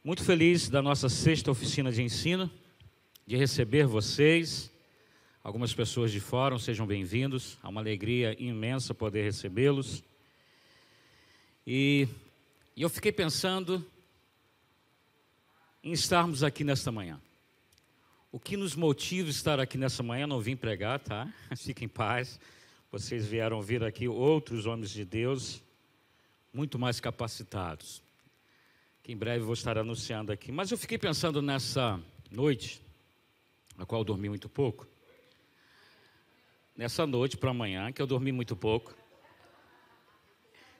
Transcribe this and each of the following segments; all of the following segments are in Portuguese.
Muito feliz da nossa sexta oficina de ensino, de receber vocês, algumas pessoas de fora, sejam bem-vindos, é uma alegria imensa poder recebê-los. E eu fiquei pensando em estarmos aqui nesta manhã. O que nos motiva a estar aqui nessa manhã, não vim pregar, tá? Fiquem em paz, vocês vieram vir aqui outros homens de Deus, muito mais capacitados, que em breve vou estar anunciando aqui. Mas eu fiquei pensando nessa noite, na qual eu dormi muito pouco, nessa noite para amanhã, que eu dormi muito pouco.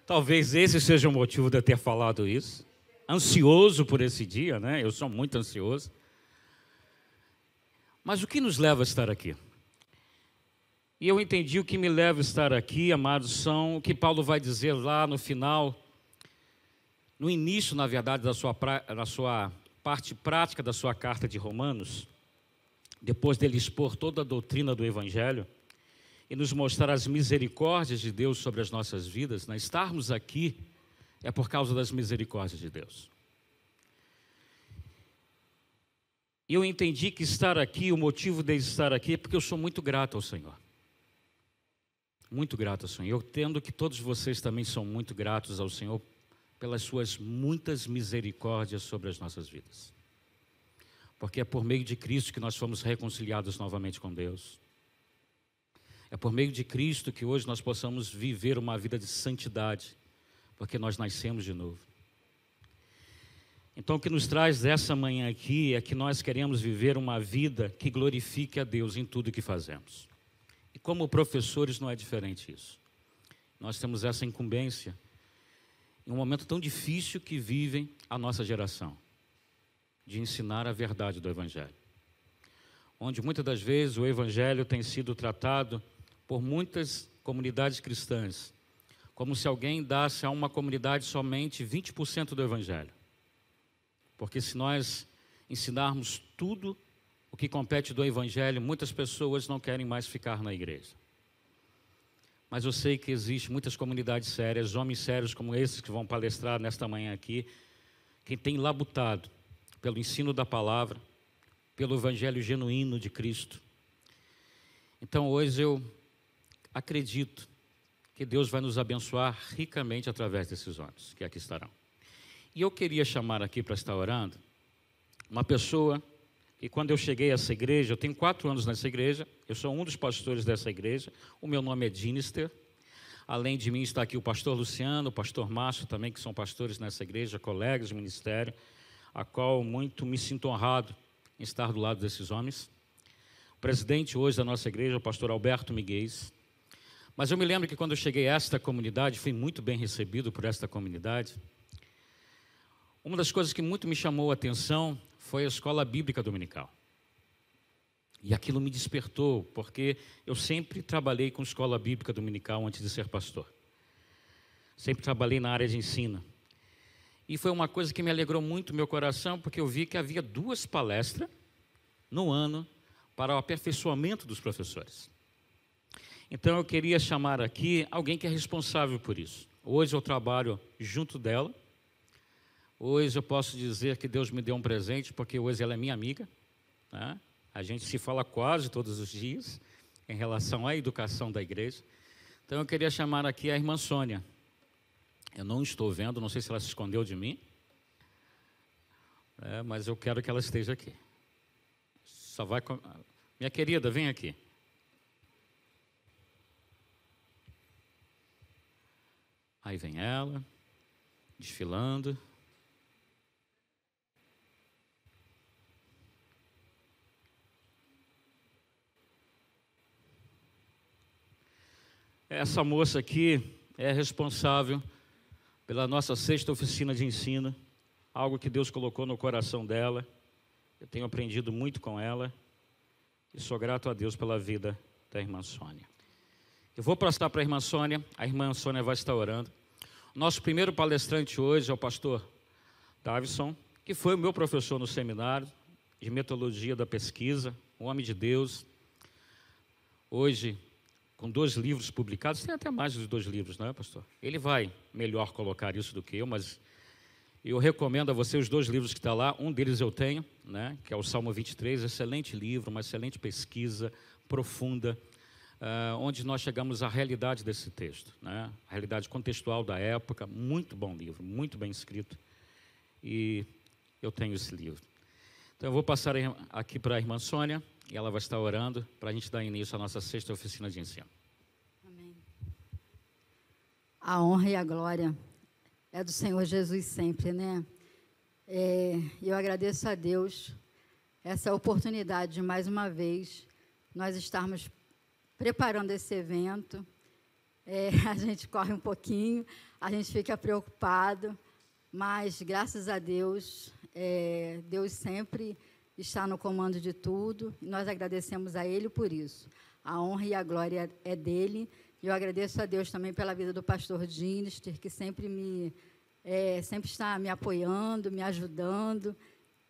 Talvez esse seja o motivo de eu ter falado isso. Ansioso por esse dia, né? Eu sou muito ansioso. Mas o que nos leva a estar aqui? E eu entendi o que me leva a estar aqui, amados, são o que Paulo vai dizer lá no final, no início, na verdade, na sua parte prática da sua carta de Romanos, depois dele expor toda a doutrina do Evangelho e nos mostrar as misericórdias de Deus sobre as nossas vidas, né? Estarmos aqui é por causa das misericórdias de Deus. E eu entendi que estar aqui, o motivo de estar aqui é porque eu sou muito grato ao Senhor. Muito grato ao Senhor. Eu entendo que todos vocês também são muito gratos ao Senhor pelas suas muitas misericórdias sobre as nossas vidas. Porque é por meio de Cristo que nós fomos reconciliados novamente com Deus. É por meio de Cristo que hoje nós possamos viver uma vida de santidade, porque nós nascemos de novo. Então o que nos traz essa manhã aqui é que nós queremos viver uma vida que glorifique a Deus em tudo que fazemos. E como professores não é diferente isso. Nós temos essa incumbência em um momento tão difícil que vivem a nossa geração, de ensinar a verdade do Evangelho. Onde muitas das vezes o Evangelho tem sido tratado por muitas comunidades cristãs, como se alguém dasse a uma comunidade somente 20% do Evangelho. Porque se nós ensinarmos tudo o que compete do Evangelho, muitas pessoas não querem mais ficar na igreja. Mas eu sei que existem muitas comunidades sérias, homens sérios como esses que vão palestrar nesta manhã aqui, que têm labutado pelo ensino da palavra, pelo Evangelho genuíno de Cristo. Então hoje eu acredito que Deus vai nos abençoar ricamente através desses homens que aqui estarão. E eu queria chamar aqui para estar orando uma pessoa que quando eu cheguei a essa igreja, eu tenho 4 anos nessa igreja, eu sou um dos pastores dessa igreja, o meu nome é Dinister. Além de mim está aqui o pastor Luciano, o pastor Márcio também, que são pastores nessa igreja, colegas de ministério, a qual muito me sinto honrado em estar do lado desses homens. O presidente hoje da nossa igreja é o pastor Alberto Miguel. Mas eu me lembro que quando eu cheguei a esta comunidade, fui muito bem recebido por esta comunidade. Uma das coisas que muito me chamou a atenção foi a escola bíblica dominical. E aquilo me despertou, porque eu sempre trabalhei com escola bíblica dominical antes de ser pastor. Sempre trabalhei na área de ensino. E foi uma coisa que me alegrou muito meu coração, porque eu vi que havia 2 palestras no ano para o aperfeiçoamento dos professores. Então eu queria chamar aqui alguém que é responsável por isso. Hoje eu trabalho junto dela. Hoje eu posso dizer que Deus me deu um presente, porque hoje ela é minha amiga, né? A gente se fala quase todos os dias em relação à educação da igreja. Então eu queria chamar aqui a irmã Sônia. Eu não estou vendo, não sei se ela se escondeu de mim, mas eu quero que ela esteja aqui. Minha querida, vem aqui. Aí vem ela, desfilando. Essa moça aqui é responsável pela nossa 6ª oficina de ensino, algo que Deus colocou no coração dela. Eu tenho aprendido muito com ela e sou grato a Deus pela vida da irmã Sônia. Eu vou passar para a irmã Sônia vai estar orando. Nosso primeiro palestrante hoje é o pastor Davison, que foi o meu professor no seminário de metodologia da pesquisa, um homem de Deus. Hoje, com 2 livros publicados, tem até mais de 2 livros, não é, pastor? Ele vai melhor colocar isso do que eu, mas Eu recomendo a você os 2 livros que estão lá. Um deles eu tenho, né, que é o Salmo 23, excelente livro, uma excelente pesquisa profunda, onde nós chegamos à realidade desse texto, né, a realidade contextual da época. Muito bom livro, muito bem escrito. E eu tenho esse livro. Então, eu vou passar aqui para a irmã Sônia, e ela vai estar orando para a gente dar início à nossa 6ª oficina de ensino. Amém. A honra e a glória é do Senhor Jesus sempre, né? Eu agradeço a Deus essa oportunidade de, mais uma vez, nós estarmos preparando esse evento. A gente corre um pouquinho, a gente fica preocupado, mas, graças a Deus, Deus sempre está no comando de tudo, e nós agradecemos a Ele por isso. A honra e a glória é dEle. Eu agradeço a Deus também pela vida do pastor Dinister, que sempre está me apoiando, me ajudando,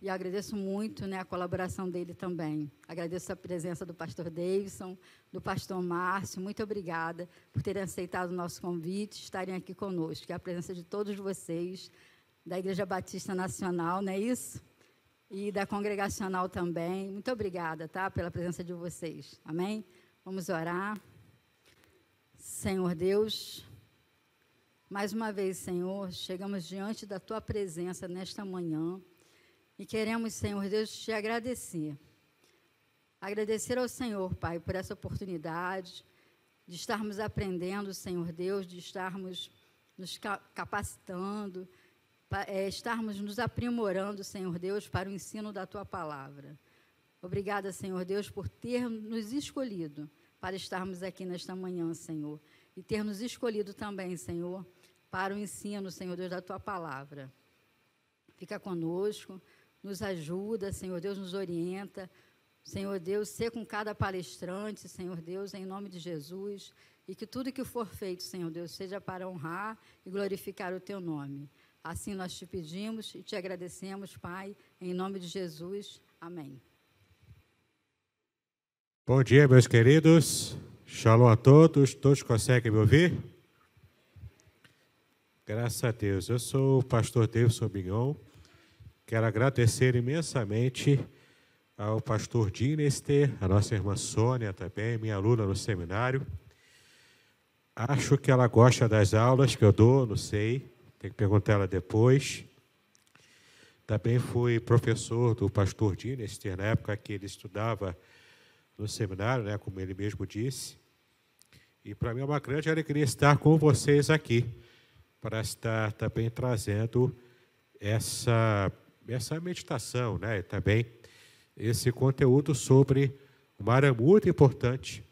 e agradeço muito, né, a colaboração dele também. Agradeço a presença do pastor Davidson, do pastor Márcio. Muito obrigada por terem aceitado o nosso convite, estarem aqui conosco, e a presença de todos vocês, da Igreja Batista Nacional, não é isso? E da Congregacional também. Muito obrigada, tá, pela presença de vocês. Amém? Vamos orar. Senhor Deus, mais uma vez, Senhor, chegamos diante da Tua presença nesta manhã e queremos, Senhor Deus, te agradecer. Agradecer ao Senhor, Pai, por essa oportunidade de estarmos aprendendo, Senhor Deus, de estarmos nos capacitando, estarmos nos aprimorando, Senhor Deus, para o ensino da Tua palavra. Obrigada, Senhor Deus, por ter nos escolhido para estarmos aqui nesta manhã, Senhor, e ter nos escolhido também, Senhor, para o ensino, Senhor Deus, da Tua palavra. Fica conosco, nos ajuda, Senhor Deus, nos orienta, Senhor Deus, ser com cada palestrante, Senhor Deus, em nome de Jesus, e que tudo que for feito, Senhor Deus, seja para honrar e glorificar o Teu nome. Assim nós te pedimos e te agradecemos, Pai, em nome de Jesus. Amém. Bom dia, meus queridos. Shalom a todos. Todos conseguem me ouvir? Graças a Deus. Eu sou o pastor Davidson Bignon. Quero agradecer imensamente ao pastor Dinister, a nossa irmã Sônia também, minha aluna no seminário. Acho que ela gosta das aulas que eu dou, não sei. Tem que perguntar ela depois. Também fui professor do pastor Dinister, na época que ele estudava no seminário, né, como ele mesmo disse. E para mim é uma grande alegria estar com vocês aqui, para estar também trazendo essa meditação, né, e também esse conteúdo sobre uma área muito importante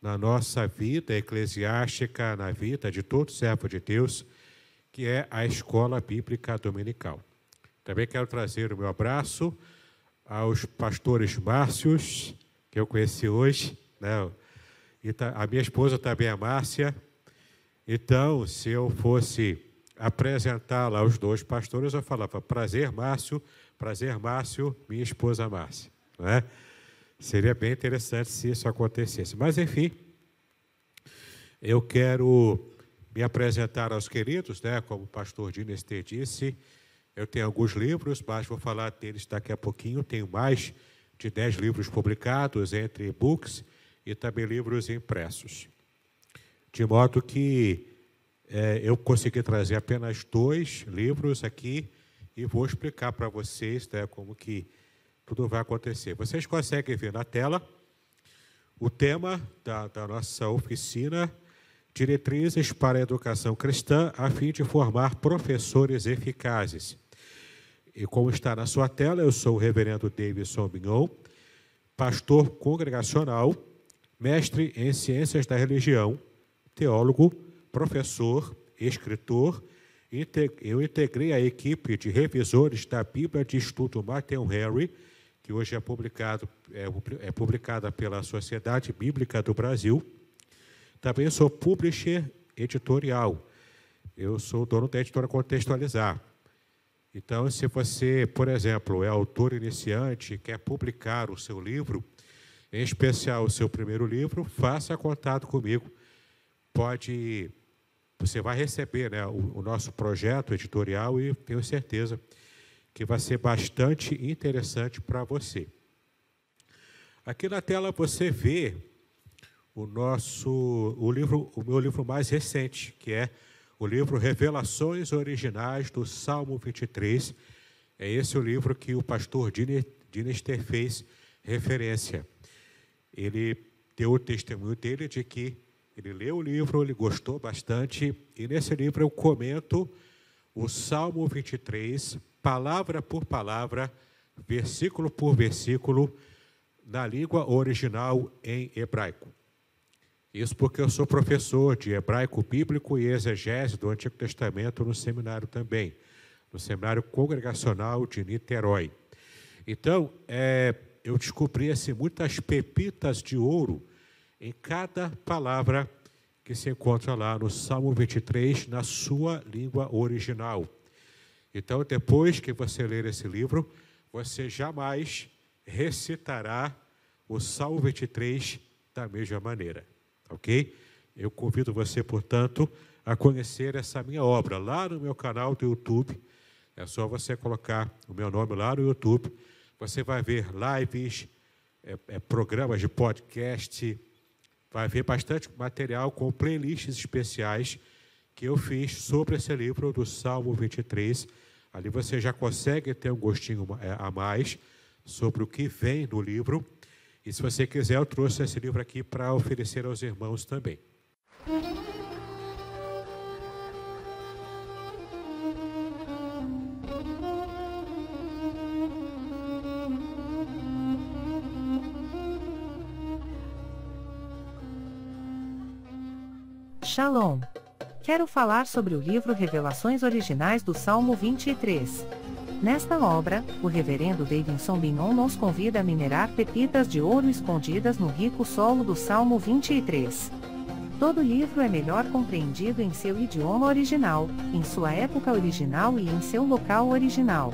na nossa vida eclesiástica, na vida de todo servo de Deus, que é a Escola Bíblica Dominical. Também quero trazer o meu abraço aos pastores Márcios, que eu conheci hoje, né? E a minha esposa também é Márcia. Então, se eu fosse apresentá-la aos 2 pastores, eu falava, prazer, Márcio, minha esposa Márcia. Não é? Seria bem interessante se isso acontecesse. Mas, enfim, eu quero me apresentar aos queridos, né? Como o pastor Dinister disse, eu tenho alguns livros, mas vou falar deles daqui a pouquinho. Tenho mais de 10 livros publicados, entre e-books e também livros impressos. De modo que eu consegui trazer apenas 2 livros aqui e vou explicar para vocês, né, como que tudo vai acontecer. Vocês conseguem ver na tela o tema da nossa oficina, Diretrizes para a Educação Cristã, a fim de formar professores eficazes. E como está na sua tela, eu sou o reverendo Davidson Bignon, pastor congregacional, mestre em ciências da religião, teólogo, professor, escritor. Eu integrei a equipe de revisores da Bíblia de Estudo Matthew Henry, que hoje é publicada pela Sociedade Bíblica do Brasil. Também sou publisher editorial. Eu sou dono da editora Contextualizar. Então, se você, por exemplo, é autor iniciante e quer publicar o seu livro, em especial o seu primeiro livro, faça contato comigo. Pode você vai receber, né, o nosso projeto editorial e tenho certeza que vai ser bastante interessante para você. Aqui na tela você vê o meu livro mais recente, que é o livro Revelações Originais do Salmo 23. É esse o livro que o pastor Dinester fez referência. Ele deu o testemunho dele de que ele leu o livro, ele gostou bastante, e nesse livro eu comento o Salmo 23, palavra por palavra, versículo por versículo, na língua original em hebraico. Isso porque eu sou professor de hebraico bíblico e exegese do Antigo Testamento no seminário também, no Seminário Congregacional de Niterói. Então, eu descobri assim, muitas pepitas de ouro em cada palavra que se encontra lá no Salmo 23, na sua língua original. Então, depois que você ler esse livro, você jamais recitará o Salmo 23 da mesma maneira, ok? Eu convido você, portanto, a conhecer essa minha obra lá no meu canal do YouTube. É só você colocar o meu nome lá no YouTube. Você vai ver lives, programas de podcast, vai ver bastante material com playlists especiais que eu fiz sobre esse livro do Salmo 23. Ali você já consegue ter um gostinho a mais sobre o que vem no livro. E se você quiser, eu trouxe esse livro aqui para oferecer aos irmãos também. Shalom! Quero falar sobre o livro Revelações Originais do Salmo 23. Nesta obra, o reverendo Davidson Bignon nos convida a minerar pepitas de ouro escondidas no rico solo do Salmo 23. Todo livro é melhor compreendido em seu idioma original, em sua época original e em seu local original.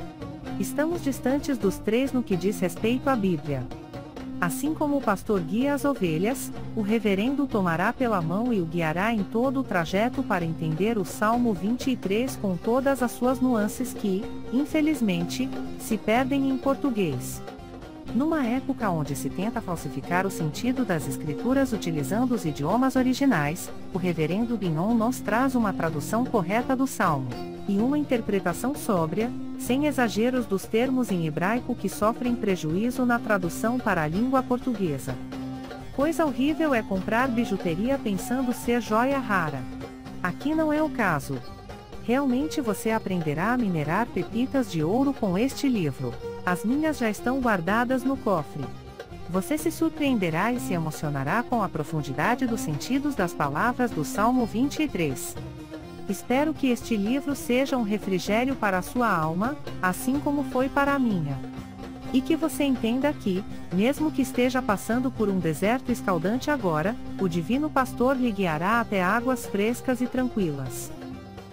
Estamos distantes dos três no que diz respeito à Bíblia. Assim como o pastor guia as ovelhas, o reverendo tomará pela mão e o guiará em todo o trajeto para entender o Salmo 23 com todas as suas nuances que, infelizmente, se perdem em português. Numa época onde se tenta falsificar o sentido das escrituras utilizando os idiomas originais, o reverendo Bignon nos traz uma tradução correta do Salmo, e uma interpretação sóbria, sem exageros dos termos em hebraico que sofrem prejuízo na tradução para a língua portuguesa. Coisa horrível é comprar bijuteria pensando ser joia rara. Aqui não é o caso. Realmente você aprenderá a minerar pepitas de ouro com este livro. As minhas já estão guardadas no cofre. Você se surpreenderá e se emocionará com a profundidade dos sentidos das palavras do Salmo 23. Espero que este livro seja um refrigério para a sua alma, assim como foi para a minha. E que você entenda que, mesmo que esteja passando por um deserto escaldante agora, o Divino Pastor lhe guiará até águas frescas e tranquilas.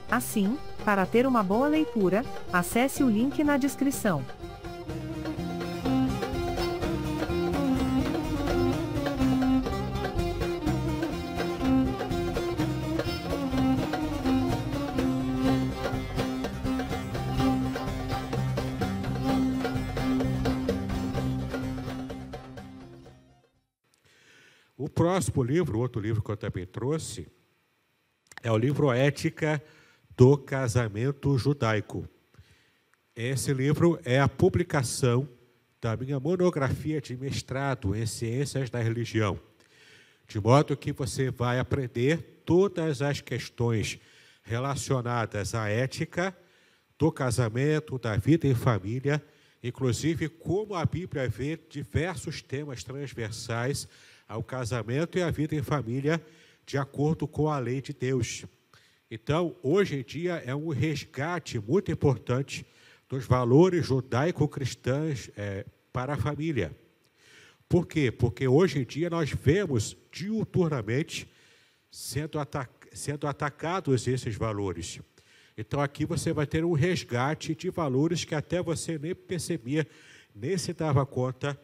Assim, para ter uma boa leitura, acesse o link na descrição. O próximo livro, outro livro que eu também trouxe, é o livro Ética do Casamento Judaico. Esse livro é a publicação da minha monografia de mestrado em Ciências da Religião, de modo que você vai aprender todas as questões relacionadas à ética do casamento, da vida em família, inclusive como a Bíblia vê diversos temas transversais ao casamento e à vida em família, de acordo com a lei de Deus. Então, hoje em dia, é um resgate muito importante dos valores judaico-cristãos para a família. Por quê? Porque hoje em dia nós vemos diuturnamente sendo atacados esses valores. Então, aqui você vai ter um resgate de valores que até você nem percebia, nem se dava conta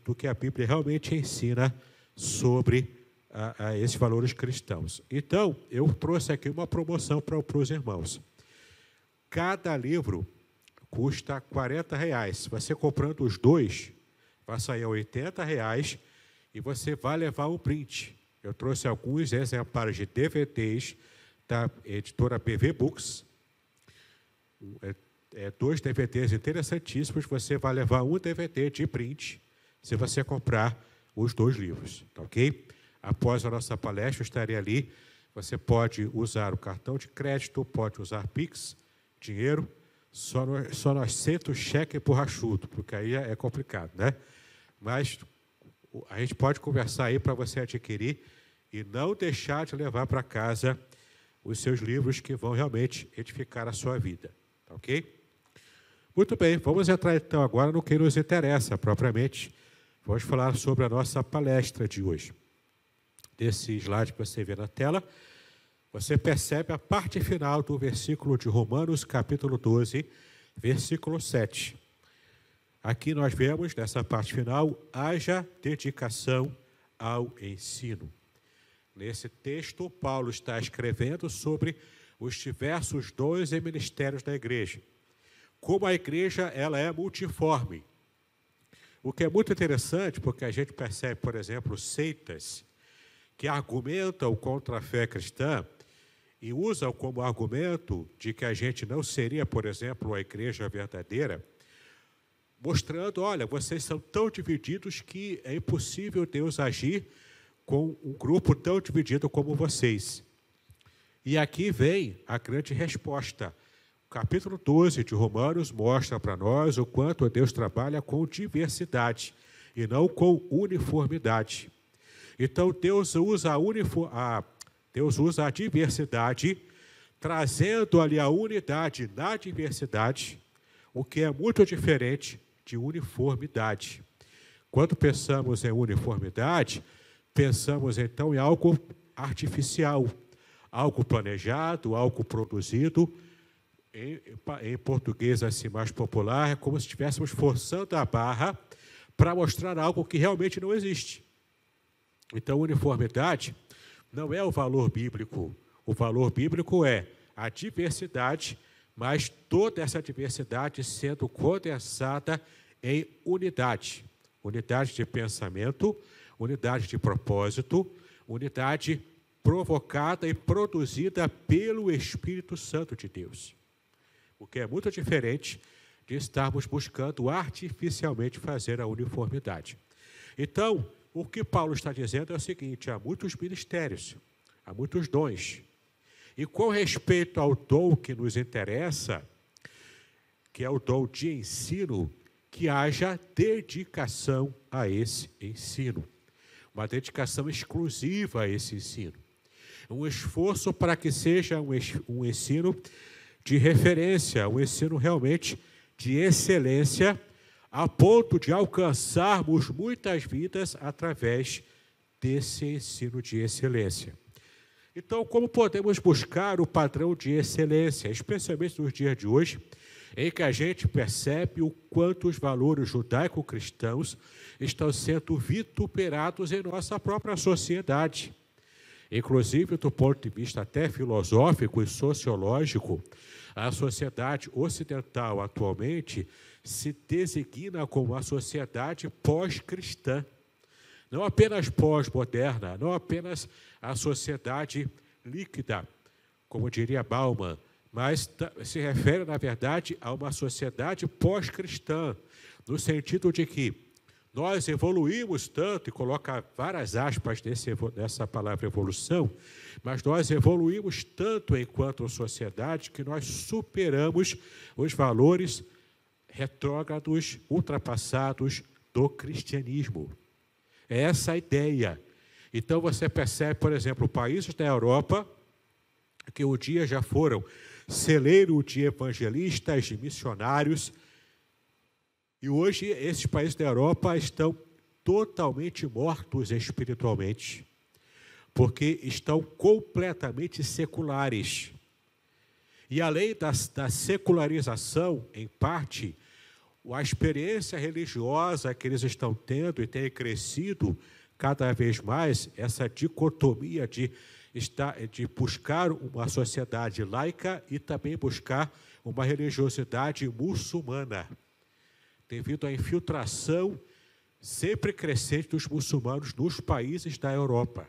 do que a Bíblia realmente ensina sobre a esses valores cristãos. Então, eu trouxe aqui uma promoção para os irmãos. Cada livro custa R$40. Se você comprando os dois, vai sair R$80 e você vai levar um print. Eu trouxe alguns exemplares de DVDs da editora BV Books. Dois DVDs interessantíssimos. Você vai levar um DVD de print se você comprar os dois livros, tá ok? Após a nossa palestra, eu estarei ali. Você pode usar o cartão de crédito, pode usar Pix, dinheiro, só não aceito cheque borrachudo, porque aí é complicado, né? Mas a gente pode conversar aí para você adquirir e não deixar de levar para casa os seus livros que vão realmente edificar a sua vida, tá ok? Muito bem, vamos entrar então agora no que nos interessa propriamente. Vamos falar sobre a nossa palestra de hoje. Desse slide que você vê na tela, você percebe a parte final do versículo de Romanos, capítulo 12, versículo 7. Aqui nós vemos, nessa parte final, haja dedicação ao ensino. Nesse texto, Paulo está escrevendo sobre os diversos dons e ministérios da igreja. Como a igreja ela é multiforme. O que é muito interessante, porque a gente percebe, por exemplo, seitas que argumentam contra a fé cristã e usam como argumento de que a gente não seria, por exemplo, a igreja verdadeira, mostrando, olha, vocês são tão divididos que é impossível Deus agir com um grupo tão dividido como vocês. E aqui vem a grande resposta. O capítulo 12 de Romanos mostra para nós o quanto Deus trabalha com diversidade e não com uniformidade. Então, Deus usa a diversidade, trazendo ali a unidade na diversidade, o que é muito diferente de uniformidade. Quando pensamos em uniformidade, pensamos então em algo artificial, algo planejado, algo produzido. Em português assim mais popular, é como se estivéssemos forçando a barra para mostrar algo que realmente não existe. Então, uniformidade não é o valor bíblico. O valor bíblico é a diversidade, mas toda essa diversidade sendo condensada em unidade. Unidade de pensamento, unidade de propósito, unidade provocada e produzida pelo Espírito Santo de Deus. O que é muito diferente de estarmos buscando artificialmente fazer a uniformidade. Então, o que Paulo está dizendo é o seguinte: há muitos ministérios, há muitos dons. E com respeito ao dom que nos interessa, que é o dom de ensino, que haja dedicação a esse ensino. Uma dedicação exclusiva a esse ensino. Um esforço para que seja um ensino de referência, um ensino realmente de excelência, a ponto de alcançarmos muitas vidas através desse ensino de excelência. Então, como podemos buscar o padrão de excelência, especialmente nos dias de hoje, em que a gente percebe o quanto os valores judaico-cristãos estão sendo vituperados em nossa própria sociedade. Inclusive, do ponto de vista até filosófico e sociológico, a sociedade ocidental atualmente se designa como uma sociedade pós-cristã. Não apenas pós-moderna, não apenas a sociedade líquida, como diria Bauman, mas se refere, na verdade, a uma sociedade pós-cristã, no sentido de que nós evoluímos tanto, e coloca várias aspas nessa palavra evolução, mas nós evoluímos tanto enquanto sociedade que nós superamos os valores retrógrados, ultrapassados do cristianismo. É essa a ideia. Então você percebe, por exemplo, países da Europa, que um dia já foram celeiro de evangelistas, de missionários, e hoje esses países da Europa estão totalmente mortos espiritualmente, porque estão completamente seculares. E além da secularização, em parte, a experiência religiosa que eles estão tendo e têm crescido cada vez mais essa dicotomia de buscar uma sociedade laica e também buscar uma religiosidade muçulmana, devido à infiltração sempre crescente dos muçulmanos nos países da Europa.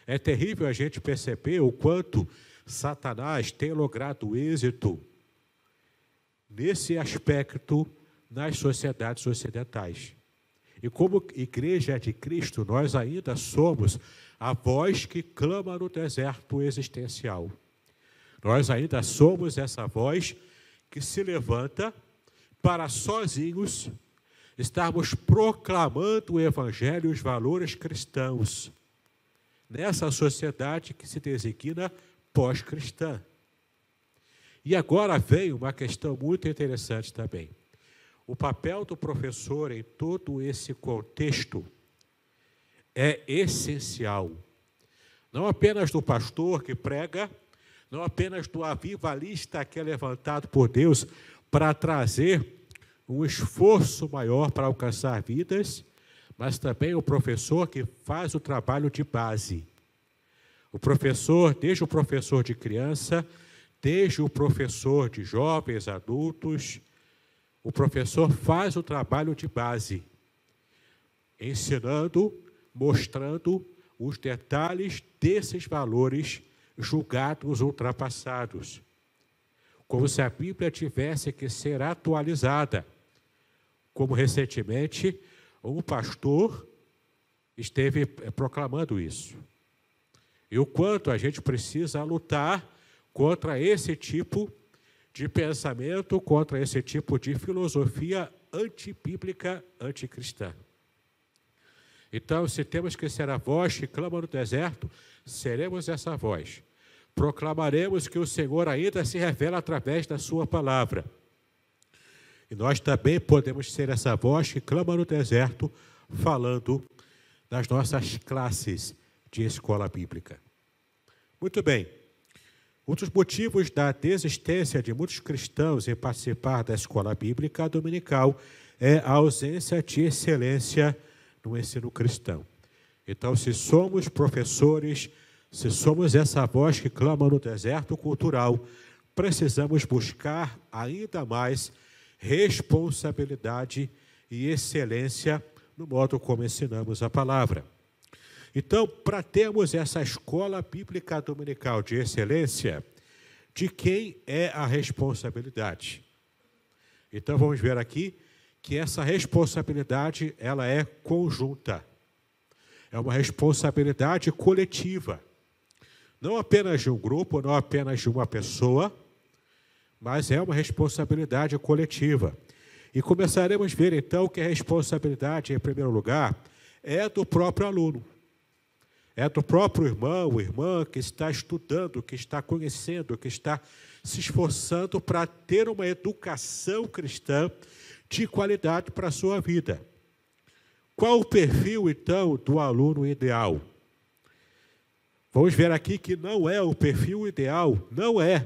É terrível a gente perceber o quanto Satanás tem logrado êxito nesse aspecto nas sociedades ocidentais. E como Igreja de Cristo, nós ainda somos a voz que clama no deserto existencial. Nós ainda somos essa voz que se levanta para sozinhos estarmos proclamando o Evangelho e os valores cristãos nessa sociedade que se designa pós-cristã. E agora vem uma questão muito interessante também. O papel do professor em todo esse contexto é essencial. Não apenas do pastor que prega, não apenas do avivalista que é levantado por Deus para trazer um esforço maior para alcançar vidas, mas também o professor que faz o trabalho de base. O professor, desde o professor de criança, desde o professor de jovens, adultos, o professor faz o trabalho de base, ensinando, mostrando os detalhes desses valores julgados ultrapassados, como se a Bíblia tivesse que ser atualizada, como recentemente um pastor esteve proclamando isso. E o quanto a gente precisa lutar contra esse tipo de pensamento, contra esse tipo de filosofia antibíblica, anticristã. Então, se temos que ser a voz que clama no deserto, seremos essa voz. Proclamaremos que o Senhor ainda se revela através da sua palavra. E nós também podemos ser essa voz que clama no deserto, falando das nossas classes de escola bíblica. Muito bem. Um dos motivos da desistência de muitos cristãos em participar da escola bíblica dominical é a ausência de excelência no ensino cristão. Então, se somos professores, se somos essa voz que clama no deserto cultural, precisamos buscar ainda mais responsabilidade e excelência no modo como ensinamos a palavra. Então, para termos essa escola bíblica dominical de excelência, de quem é a responsabilidade? Então, vamos ver aqui que essa responsabilidade ela é conjunta. É uma responsabilidade coletiva. Não apenas de um grupo, não apenas de uma pessoa, mas é uma responsabilidade coletiva. E começaremos a ver, então, que a responsabilidade, em primeiro lugar, é do próprio aluno. É do próprio irmão ou irmã que está estudando, que está conhecendo, que está se esforçando para ter uma educação cristã de qualidade para a sua vida. Qual o perfil, então, do aluno ideal? Vamos ver aqui que não é o perfil ideal, não é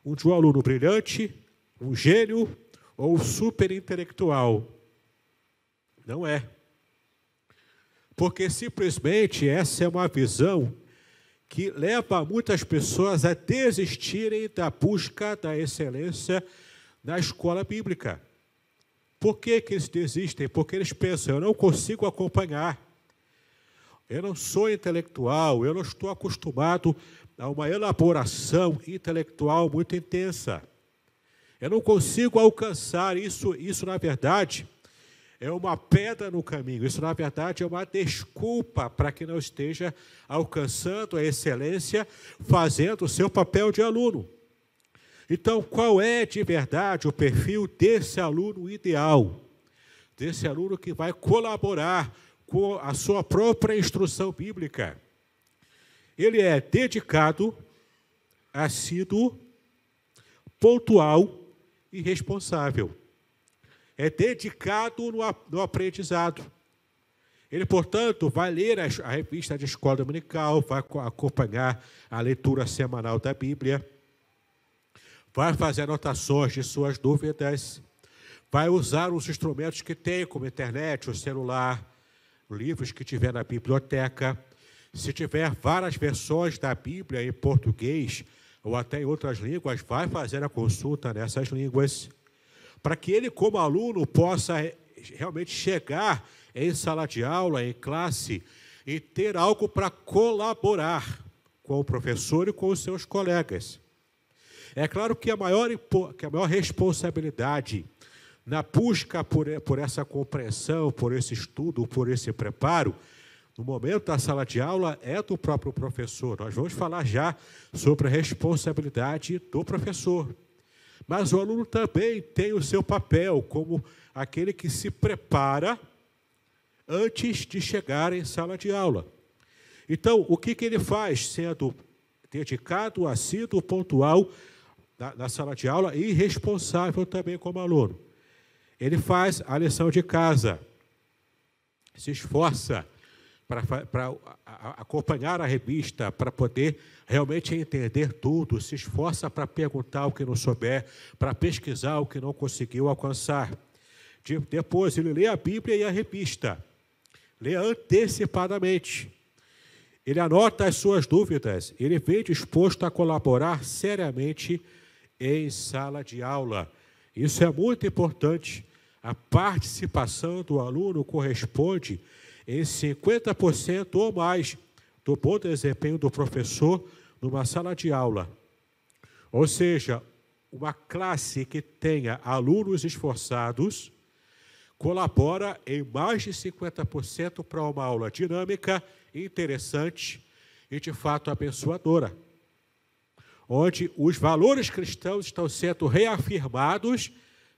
um de um aluno brilhante, um gênio ou super intelectual. Não é. Porque simplesmente essa é uma visão que leva muitas pessoas a desistirem da busca da excelência na escola bíblica. Por que que eles desistem? Porque eles pensam, eu não consigo acompanhar. Eu não sou intelectual, eu não estou acostumado a uma elaboração intelectual muito intensa. Eu não consigo alcançar isso. Isso, na verdade, é uma pedra no caminho. Isso, na verdade, é uma desculpa para que não esteja alcançando a excelência, fazendo o seu papel de aluno. Então, qual é, de verdade, o perfil desse aluno ideal? Desse aluno que vai colaborar com a sua própria instrução bíblica. Ele é dedicado, assíduo, pontual e responsável. É dedicado no aprendizado. Ele, portanto, vai ler a revista de escola dominical, vai acompanhar a leitura semanal da Bíblia, vai fazer anotações de suas dúvidas, vai usar os instrumentos que tem, como a internet, o celular, livros que tiver na biblioteca. Se tiver várias versões da Bíblia em português ou até em outras línguas, vai fazer a consulta nessas línguas, para que ele, como aluno, possa realmente chegar em sala de aula, em classe, e ter algo para colaborar com o professor e com os seus colegas. É claro que a maior responsabilidade na busca por essa compreensão, por esse estudo, por esse preparo, no momento da sala de aula, é do próprio professor. Nós vamos falar já sobre a responsabilidade do professor. Mas o aluno também tem o seu papel como aquele que se prepara antes de chegar em sala de aula. Então, o que ele faz, sendo dedicado, assíduo, pontual na sala de aula e responsável também como aluno? Ele faz a lição de casa, se esforça para acompanhar a revista, para poder realmente entender tudo, se esforça para perguntar o que não souber, para pesquisar o que não conseguiu alcançar. Depois, ele lê a Bíblia e a revista, lê antecipadamente. Ele anota as suas dúvidas, ele vem disposto a colaborar seriamente em sala de aula. Isso é muito importante. A participação do aluno corresponde em 50% ou mais do bom desempenho do professor numa sala de aula. Ou seja, uma classe que tenha alunos esforçados colabora em mais de 50% para uma aula dinâmica, interessante e, de fato, abençoadora, onde os valores cristãos estão sendo reafirmados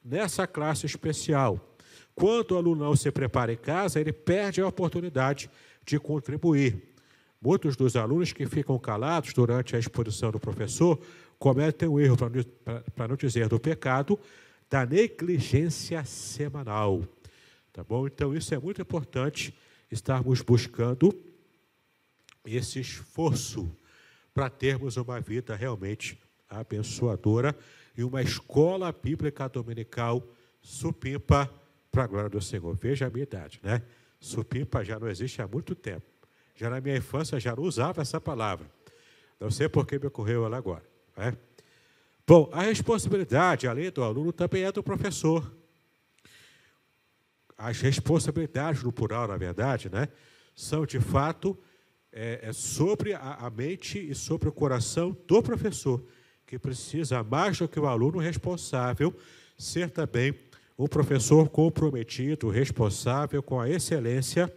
nessa classe especial. Quando o aluno não se prepara em casa, ele perde a oportunidade de contribuir. Muitos dos alunos que ficam calados durante a exposição do professor cometem o erro, para não dizer do pecado, da negligência semanal. Tá bom? Então, isso é muito importante, estarmos buscando esse esforço para termos uma vida realmente abençoadora e uma escola bíblica dominical supimpa para a glória do Senhor. Veja a minha idade, né? Supimpa já não existe há muito tempo. Já na minha infância já não usava essa palavra. Não sei por que me ocorreu ela agora. Né? Bom, a responsabilidade, além do aluno, também é do professor. As responsabilidades, no plural, na verdade, né, são, de fato, sobre a mente e sobre o coração do professor, que precisa, mais do que o aluno responsável, ser também um professor comprometido, responsável com a excelência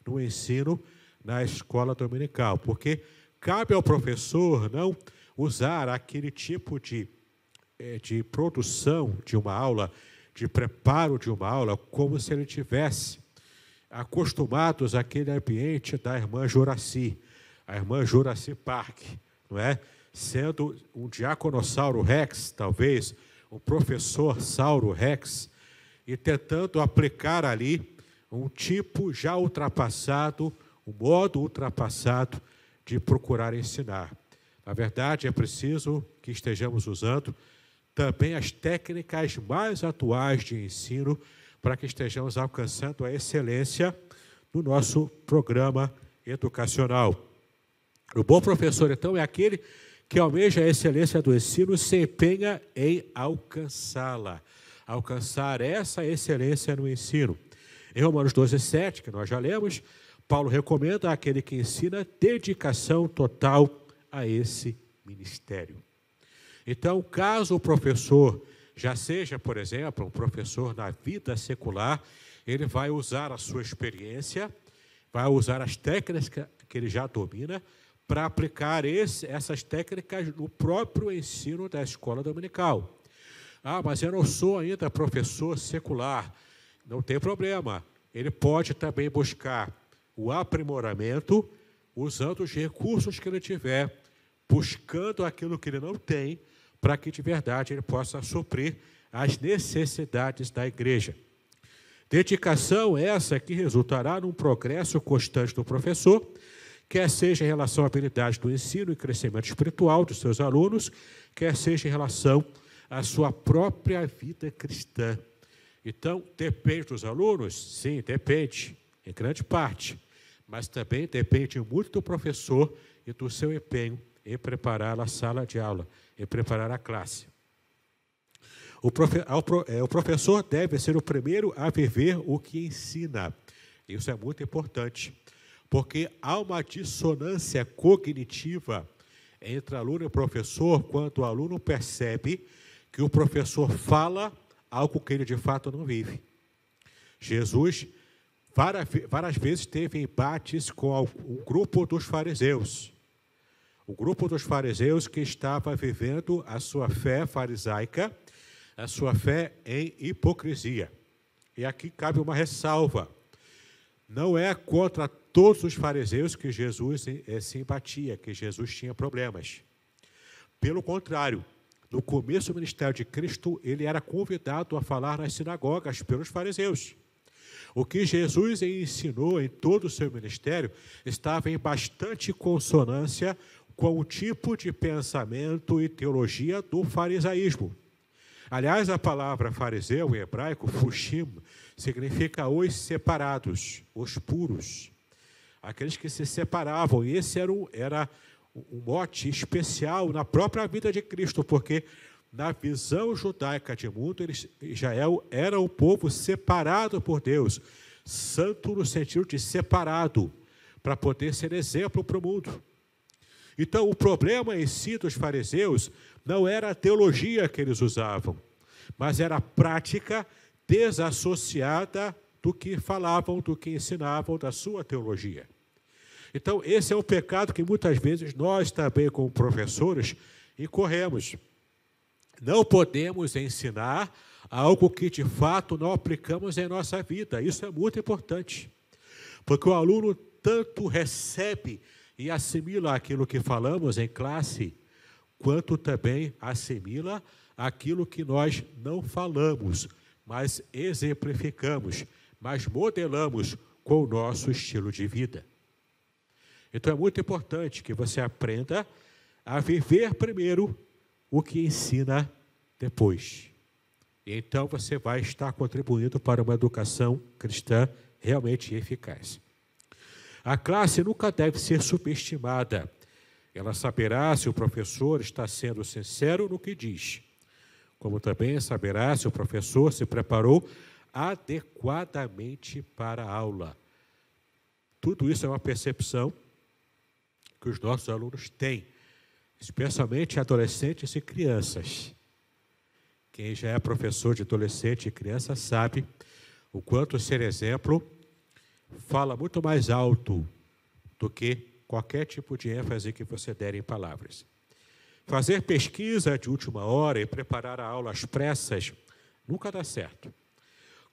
no ensino na escola dominical, porque cabe ao professor não usar aquele tipo de produção de uma aula, de preparo de uma aula, como se ele tivesse acostumados àquele ambiente da irmã Juraci, a irmã Juraci Park, não é? Sendo um diaconossauro Rex, talvez, um professor Sauro Rex, e tentando aplicar ali um tipo já ultrapassado, um modo ultrapassado de procurar ensinar. Na verdade, é preciso que estejamos usando também as técnicas mais atuais de ensino para que estejamos alcançando a excelência no nosso programa educacional. O bom professor, então, é aquele que almeja a excelência do ensino e se empenha em alcançá-la, alcançar essa excelência no ensino. Em Romanos 12:7, que nós já lemos, Paulo recomenda àquele que ensina dedicação total a esse ministério. Então, caso o professor já seja, por exemplo, um professor na vida secular, ele vai usar a sua experiência, vai usar as técnicas que ele já domina para aplicar essas técnicas no próprio ensino da escola dominical. Ah, mas eu não sou ainda professor secular. Não tem problema. Ele pode também buscar o aprimoramento usando os recursos que ele tiver, buscando aquilo que ele não tem, para que de verdade ele possa suprir as necessidades da igreja. Dedicação essa que resultará num progresso constante do professor, quer seja em relação à habilidade do ensino e crescimento espiritual dos seus alunos, quer seja em relação à sua própria vida cristã. Então, depende dos alunos? Sim, depende. em grande parte, mas também depende muito do professor e do seu empenho em preparar a sala de aula, em preparar a classe. O professor deve ser o primeiro a viver o que ensina. Isso é muito importante, porque há uma dissonância cognitiva entre aluno e professor quando o aluno percebe que o professor fala algo que ele de fato não vive. Jesus várias vezes teve embates com um grupo dos fariseus. O grupo dos fariseus que estava vivendo a sua fé farisaica, a sua fé em hipocrisia. E aqui cabe uma ressalva. Não é contra todos os fariseus que Jesus se embatia, que Jesus tinha problemas. Pelo contrário, no começo do ministério de Cristo, ele era convidado a falar nas sinagogas pelos fariseus. O que Jesus ensinou em todo o seu ministério estava em bastante consonância com o tipo de pensamento e teologia do farisaísmo. Aliás, a palavra fariseu em hebraico, fushim, significa os separados, os puros, aqueles que se separavam. E esse era um mote especial na própria vida de Cristo, porque na visão judaica de mundo, Israel era um povo separado por Deus, santo no sentido de separado, para poder ser exemplo para o mundo. Então, o problema em si dos fariseus não era a teologia que eles usavam, mas era a prática desassociada do que falavam, do que ensinavam, da sua teologia. Então, esse é um pecado que muitas vezes nós também, como professores, incorremos. Não podemos ensinar algo que de fato não aplicamos em nossa vida. Isso é muito importante, porque o aluno tanto recebe e assimila aquilo que falamos em classe, quanto também assimila aquilo que nós não falamos, mas exemplificamos, mas modelamos com o nosso estilo de vida. Então é muito importante que você aprenda a viver primeiro o que ensina depois. E então você vai estar contribuindo para uma educação cristã realmente eficaz. A classe nunca deve ser subestimada. Ela saberá se o professor está sendo sincero no que diz, como também saberá se o professor se preparou adequadamente para a aula. Tudo isso é uma percepção que os nossos alunos têm, especialmente adolescentes e crianças. Quem já é professor de adolescente e criança sabe o quanto ser exemplo fala muito mais alto do que qualquer tipo de ênfase que você der em palavras. Fazer pesquisa de última hora e preparar a aula às pressas nunca dá certo.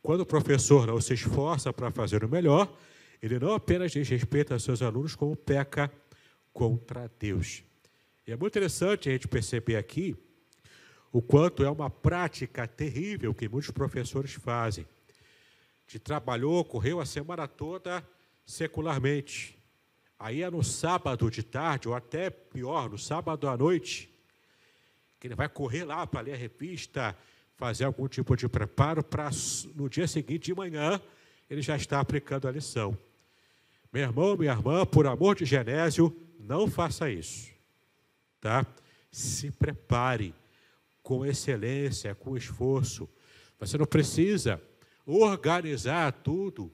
Quando o professor não se esforça para fazer o melhor, ele não apenas desrespeita seus alunos, como peca contra Deus. E é muito interessante a gente perceber aqui o quanto é uma prática terrível que muitos professores fazem. Correu a semana toda secularmente. Aí é no sábado de tarde, ou até pior, no sábado à noite, que ele vai correr lá para ler a revista, fazer algum tipo de preparo para no dia seguinte de manhã ele já está aplicando a lição. Meu irmão, minha irmã, por amor de Genésio, não faça isso. Tá? Se prepare com excelência, com esforço. Você não precisa organizar tudo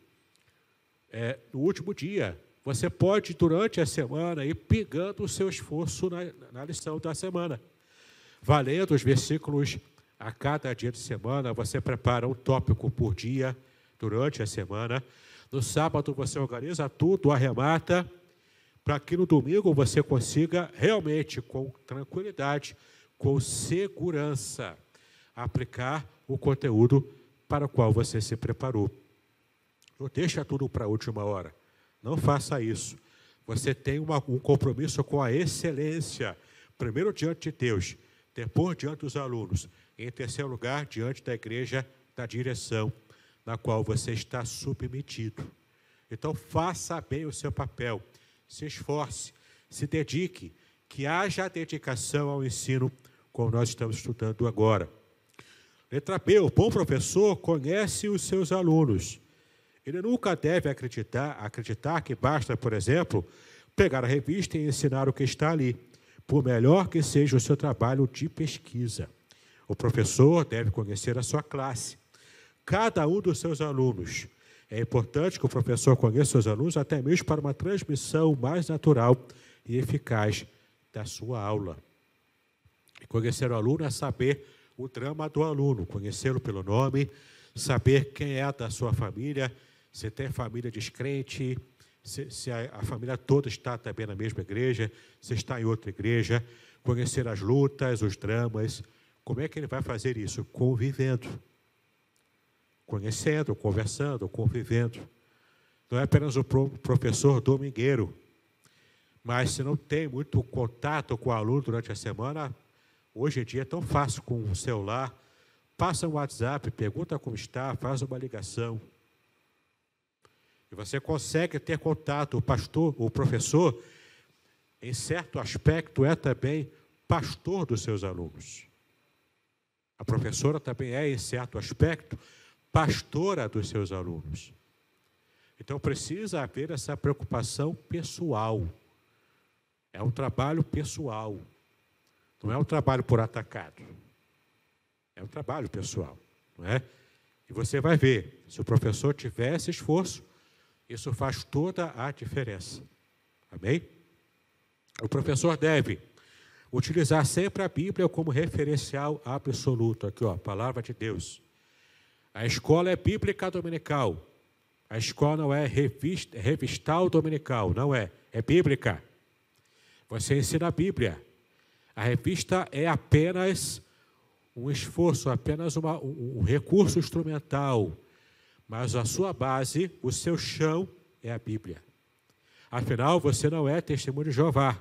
no último dia. Você pode, durante a semana, ir pegando o seu esforço na lição da semana. Valendo os versículos a cada dia de semana, você prepara um tópico por dia durante a semana. No sábado, você organiza tudo, arremata, para que no domingo você consiga realmente, com tranquilidade, com segurança, aplicar o conteúdo para o qual você se preparou. Não deixa tudo para a última hora. Não faça isso. Você tem um compromisso com a excelência, primeiro diante de Deus, depois diante dos alunos, e em terceiro lugar, diante da igreja, da direção, na qual você está submetido. Então, faça bem o seu papel, se esforce, se dedique, que haja dedicação ao ensino, como nós estamos estudando agora. Letra B, o bom professor conhece os seus alunos. Ele nunca deve acreditar que basta, por exemplo, pegar a revista e ensinar o que está ali, por melhor que seja o seu trabalho de pesquisa. O professor deve conhecer a sua classe, cada um dos seus alunos. É importante que o professor conheça os alunos até mesmo para uma transmissão mais natural e eficaz da sua aula. E conhecer o aluno é saber o drama do aluno, conhecê-lo pelo nome, saber quem é da sua família, se tem família descrente, se a família toda está também na mesma igreja, se está em outra igreja, conhecer as lutas, os dramas. Como é que ele vai fazer isso? Convivendo. Conhecendo, conversando, convivendo. Não é apenas o professor domingueiro, mas se não tem muito contato com o aluno durante a semana, hoje em dia é tão fácil com o celular, passa um WhatsApp, pergunta como está, faz uma ligação. E você consegue ter contato. O professor, em certo aspecto, é também pastor dos seus alunos. A professora também é, em certo aspecto, pastora dos seus alunos. Então, precisa haver essa preocupação pessoal. É um trabalho pessoal. Não é um trabalho por atacado. É um trabalho pessoal. Não é? E você vai ver, se o professor tiver esse esforço, isso faz toda a diferença. Amém? O professor deve utilizar sempre a Bíblia como referencial absoluto. Aqui, ó, a palavra de Deus. A escola é bíblica dominical. A escola não é revistal dominical, não é. É bíblica. Você ensina a Bíblia. A revista é apenas um esforço, apenas um recurso instrumental. Mas a sua base, o seu chão, é a Bíblia. Afinal, você não é testemunho de Jeová.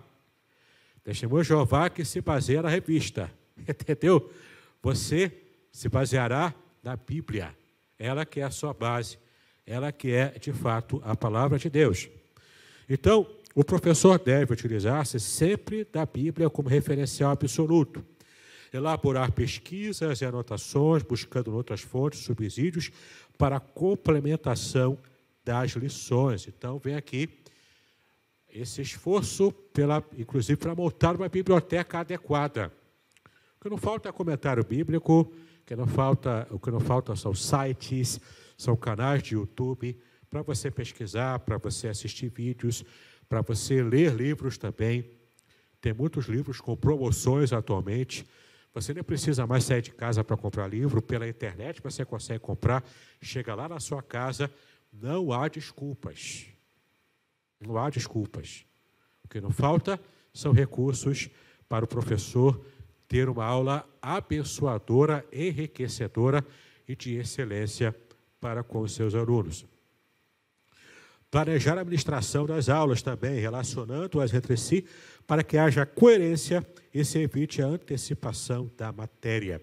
Testemunho de Jeová que se baseia na revista. Entendeu? Você se baseará na Bíblia. Ela que é a sua base. Ela que é, de fato, a palavra de Deus. Então, o professor deve utilizar-se sempre da Bíblia como referencial absoluto. Elaborar pesquisas e anotações, buscando em outras fontes, subsídios, para a complementação das lições. Então, vem aqui esse esforço, inclusive, para montar uma biblioteca adequada. O que não falta é comentário bíblico, o que não falta são sites, são canais de YouTube, para você pesquisar, para você assistir vídeos, para você ler livros também. Tem muitos livros com promoções atualmente. Você nem precisa mais sair de casa para comprar livro, pela internet você consegue comprar, chega lá na sua casa, não há desculpas. Não há desculpas. O que não falta são recursos para o professor ter uma aula abençoadora, enriquecedora e de excelência para com os seus alunos. Planejar a administração das aulas também, relacionando-as entre si, para que haja coerência e se evite a antecipação da matéria.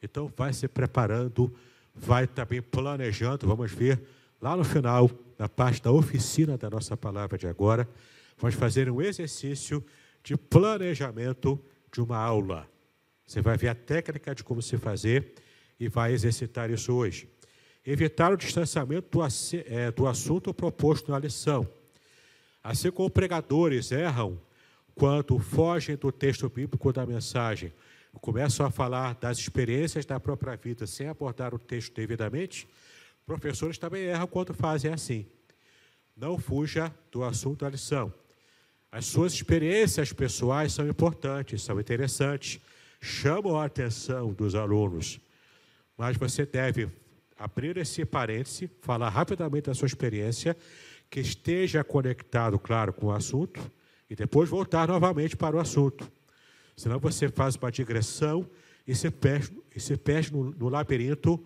Então, vai se preparando, vai também planejando, vamos ver lá no final, na parte da oficina da nossa palavra de agora, vamos fazer um exercício de planejamento de uma aula. Você vai ver a técnica de como se fazer e vai exercitar isso hoje. Evitar o distanciamento do assunto proposto na lição. Assim como pregadores erram quando fogem do texto bíblico da mensagem, começam a falar das experiências da própria vida sem abordar o texto devidamente, professores também erram quando fazem assim. Não fuja do assunto da lição. As suas experiências pessoais são importantes, são interessantes, chamam a atenção dos alunos, mas você deve abrir esse parêntese, falar rapidamente da sua experiência, que esteja conectado, claro, com o assunto, e depois voltar novamente para o assunto. Senão você faz uma digressão e se perde no labirinto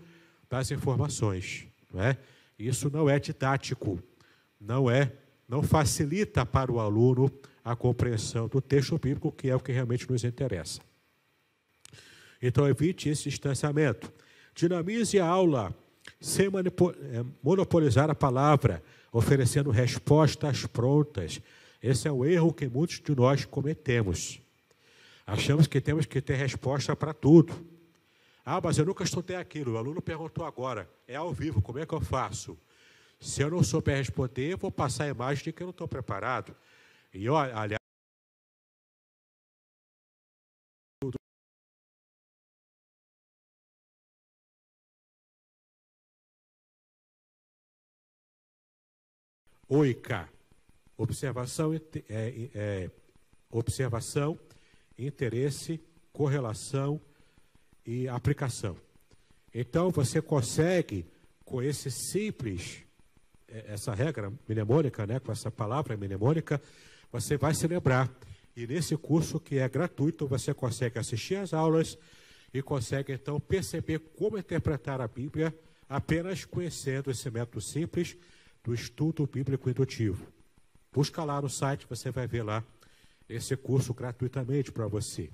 das informações. Não é? Isso não é didático, não facilita para o aluno a compreensão do texto bíblico, que é o que realmente nos interessa. Então, evite esse distanciamento. Dinamize a aula sem monopolizar a palavra, oferecendo respostas prontas. Esse é o erro que muitos de nós cometemos. Achamos que temos que ter resposta para tudo. Ah, mas eu nunca estudei aquilo. O aluno perguntou agora. É ao vivo, como é que eu faço? Se eu não souber responder, eu vou passar a imagem de que eu não estou preparado. E eu, aliás, OICA, observação, interesse, correlação e aplicação. Então, você consegue, com esse simples, essa regra mnemônica, né, com essa palavra mnemônica, você vai se lembrar. E nesse curso, que é gratuito, você consegue assistir às aulas e consegue, então, perceber como interpretar a Bíblia apenas conhecendo esse método simples do estudo bíblico indutivo. Busca lá no site, você vai ver lá esse curso gratuitamente para você.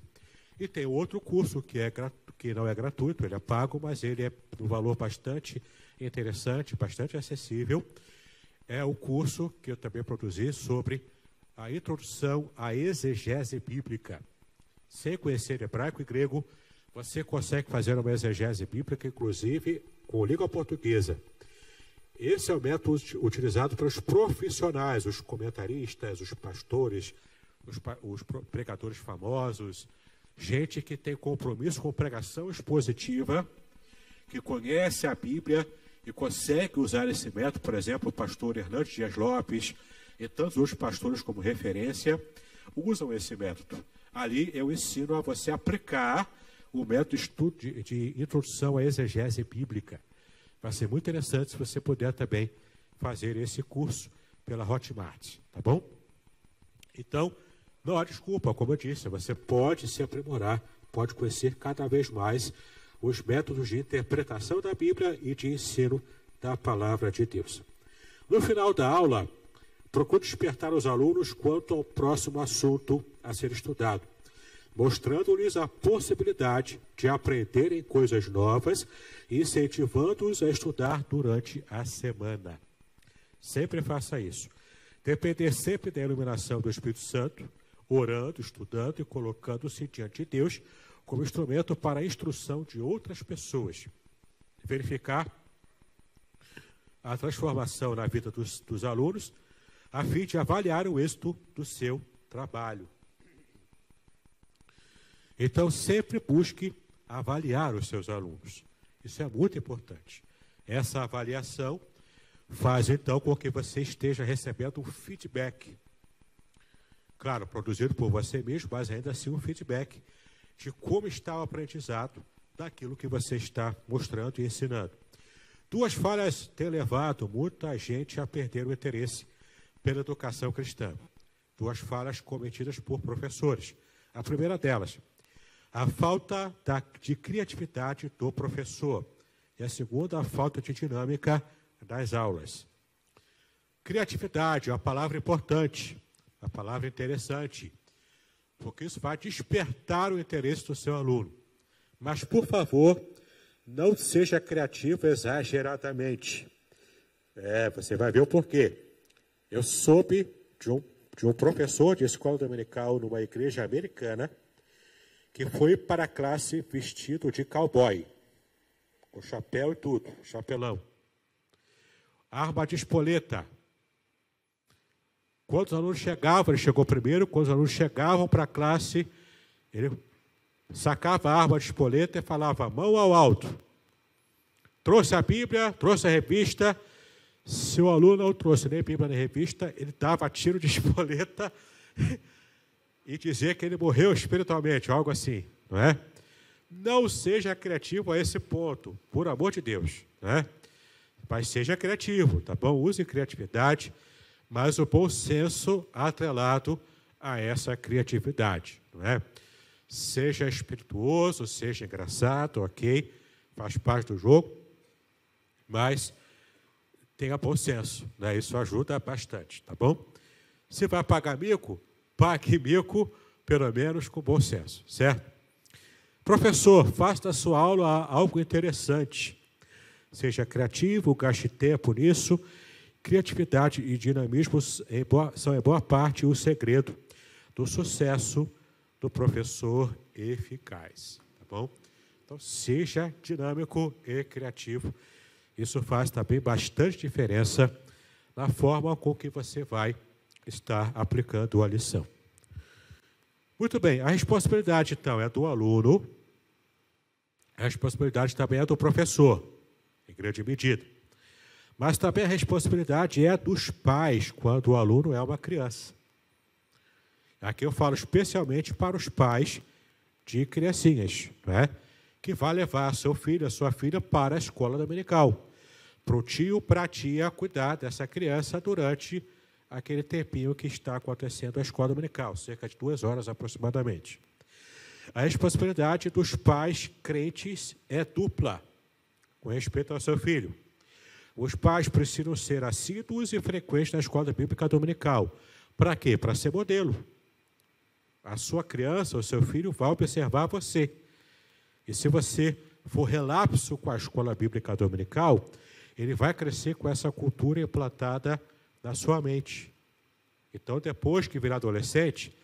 E tem outro curso que não é gratuito, ele é pago, mas ele é de um valor bastante interessante, bastante acessível. É o curso que eu também produzi sobre a introdução à exegese bíblica. Sem conhecer hebraico e grego, você consegue fazer uma exegese bíblica, inclusive com língua portuguesa. Esse é o método utilizado pelos profissionais, os comentaristas, os pastores, os pregadores famosos, gente que tem compromisso com pregação expositiva, que conhece a Bíblia e consegue usar esse método. Por exemplo, o pastor Hernandes Dias Lopes e tantos outros pastores como referência usam esse método. Ali eu ensino a você aplicar o método de introdução à exegese bíblica. Vai ser muito interessante se você puder também fazer esse curso pela Hotmart, tá bom? Então, não há desculpa, como eu disse, você pode se aprimorar, pode conhecer cada vez mais os métodos de interpretação da Bíblia e de ensino da palavra de Deus. No final da aula, procure despertar os alunos quanto ao próximo assunto a ser estudado, mostrando-lhes a possibilidade de aprenderem coisas novas e incentivando-os a estudar durante a semana. Sempre faça isso. Depender sempre da iluminação do Espírito Santo, orando, estudando e colocando-se diante de Deus como instrumento para a instrução de outras pessoas. Verificar a transformação na vida dos alunos, a fim de avaliar o êxito do seu trabalho. Então, sempre busque avaliar os seus alunos. Isso é muito importante. Essa avaliação faz, então, com que você esteja recebendo um feedback. Claro, produzido por você mesmo, mas ainda assim um feedback de como está o aprendizado daquilo que você está mostrando e ensinando. Duas falhas têm levado muita gente a perder o interesse pela educação cristã. Duas falhas cometidas por professores. A primeira delas, a falta de criatividade do professor. E a segunda, a falta de dinâmica das aulas. Criatividade é uma palavra importante, uma palavra interessante, porque isso vai despertar o interesse do seu aluno. Mas, por favor, não seja criativo exageradamente. Você vai ver o porquê. Eu soube de um professor de escola dominical numa igreja americana que foi para a classe vestido de cowboy, com chapéu e tudo, chapelão. Arma de espoleta. Quando os alunos chegavam, ele chegou primeiro, quando os alunos chegavam para a classe, ele sacava a arma de espoleta e falava, mão ao alto. Trouxe a Bíblia, trouxe a revista. Se o aluno não trouxe nem Bíblia nem revista, ele dava tiro de espoleta e dizia que ele morreu espiritualmente, algo assim, não é? Não seja criativo a esse ponto, por amor de Deus, não é? Mas seja criativo, tá bom? Use criatividade, mas o bom senso atrelado a essa criatividade, não é? Seja espirituoso, seja engraçado, ok? Faz parte do jogo, mas tenha bom senso, né? Isso ajuda bastante, tá bom? Se vai pagar mico, pague mico, pelo menos com bom senso, certo? Professor, faça da sua aula algo interessante. Seja criativo, gaste tempo nisso. Criatividade e dinamismo são, em boa parte, o segredo do sucesso do professor eficaz, tá bom? Então, seja dinâmico e criativo. Isso faz também bastante diferença na forma com que você vai estar aplicando a lição. Muito bem, a responsabilidade, então, é do aluno, a responsabilidade também é do professor, em grande medida. Mas também a responsabilidade é dos pais, quando o aluno é uma criança. Aqui eu falo especialmente para os pais de criancinhas, né? Que vai levar seu filho, a sua filha, para a escola dominical, para o tio, para a tia cuidar dessa criança durante aquele tempinho que está acontecendo a escola dominical, cerca de 2 horas aproximadamente. A responsabilidade dos pais crentes é dupla, com respeito ao seu filho. Os pais precisam ser assíduos e frequentes na escola bíblica dominical. Para quê? Para ser modelo. A sua criança, o seu filho, vai observar você. E se você for relapso com a escola bíblica dominical, ele vai crescer com essa cultura implantada na sua mente. Então, depois que virar adolescente,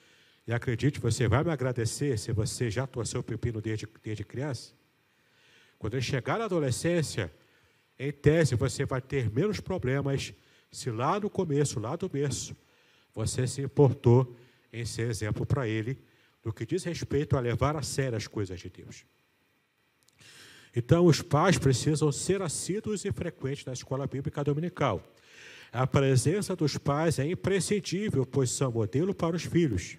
e acredite, você vai me agradecer se você já torceu o pepino desde criança. Quando ele chegar na adolescência, em tese, você vai ter menos problemas se lá no começo, lá do berço, você se importou em ser exemplo para ele no que diz respeito a levar a sério as coisas de Deus. Então, os pais precisam ser assíduos e frequentes na escola bíblica dominical. A presença dos pais é imprescindível, pois são modelo para os filhos.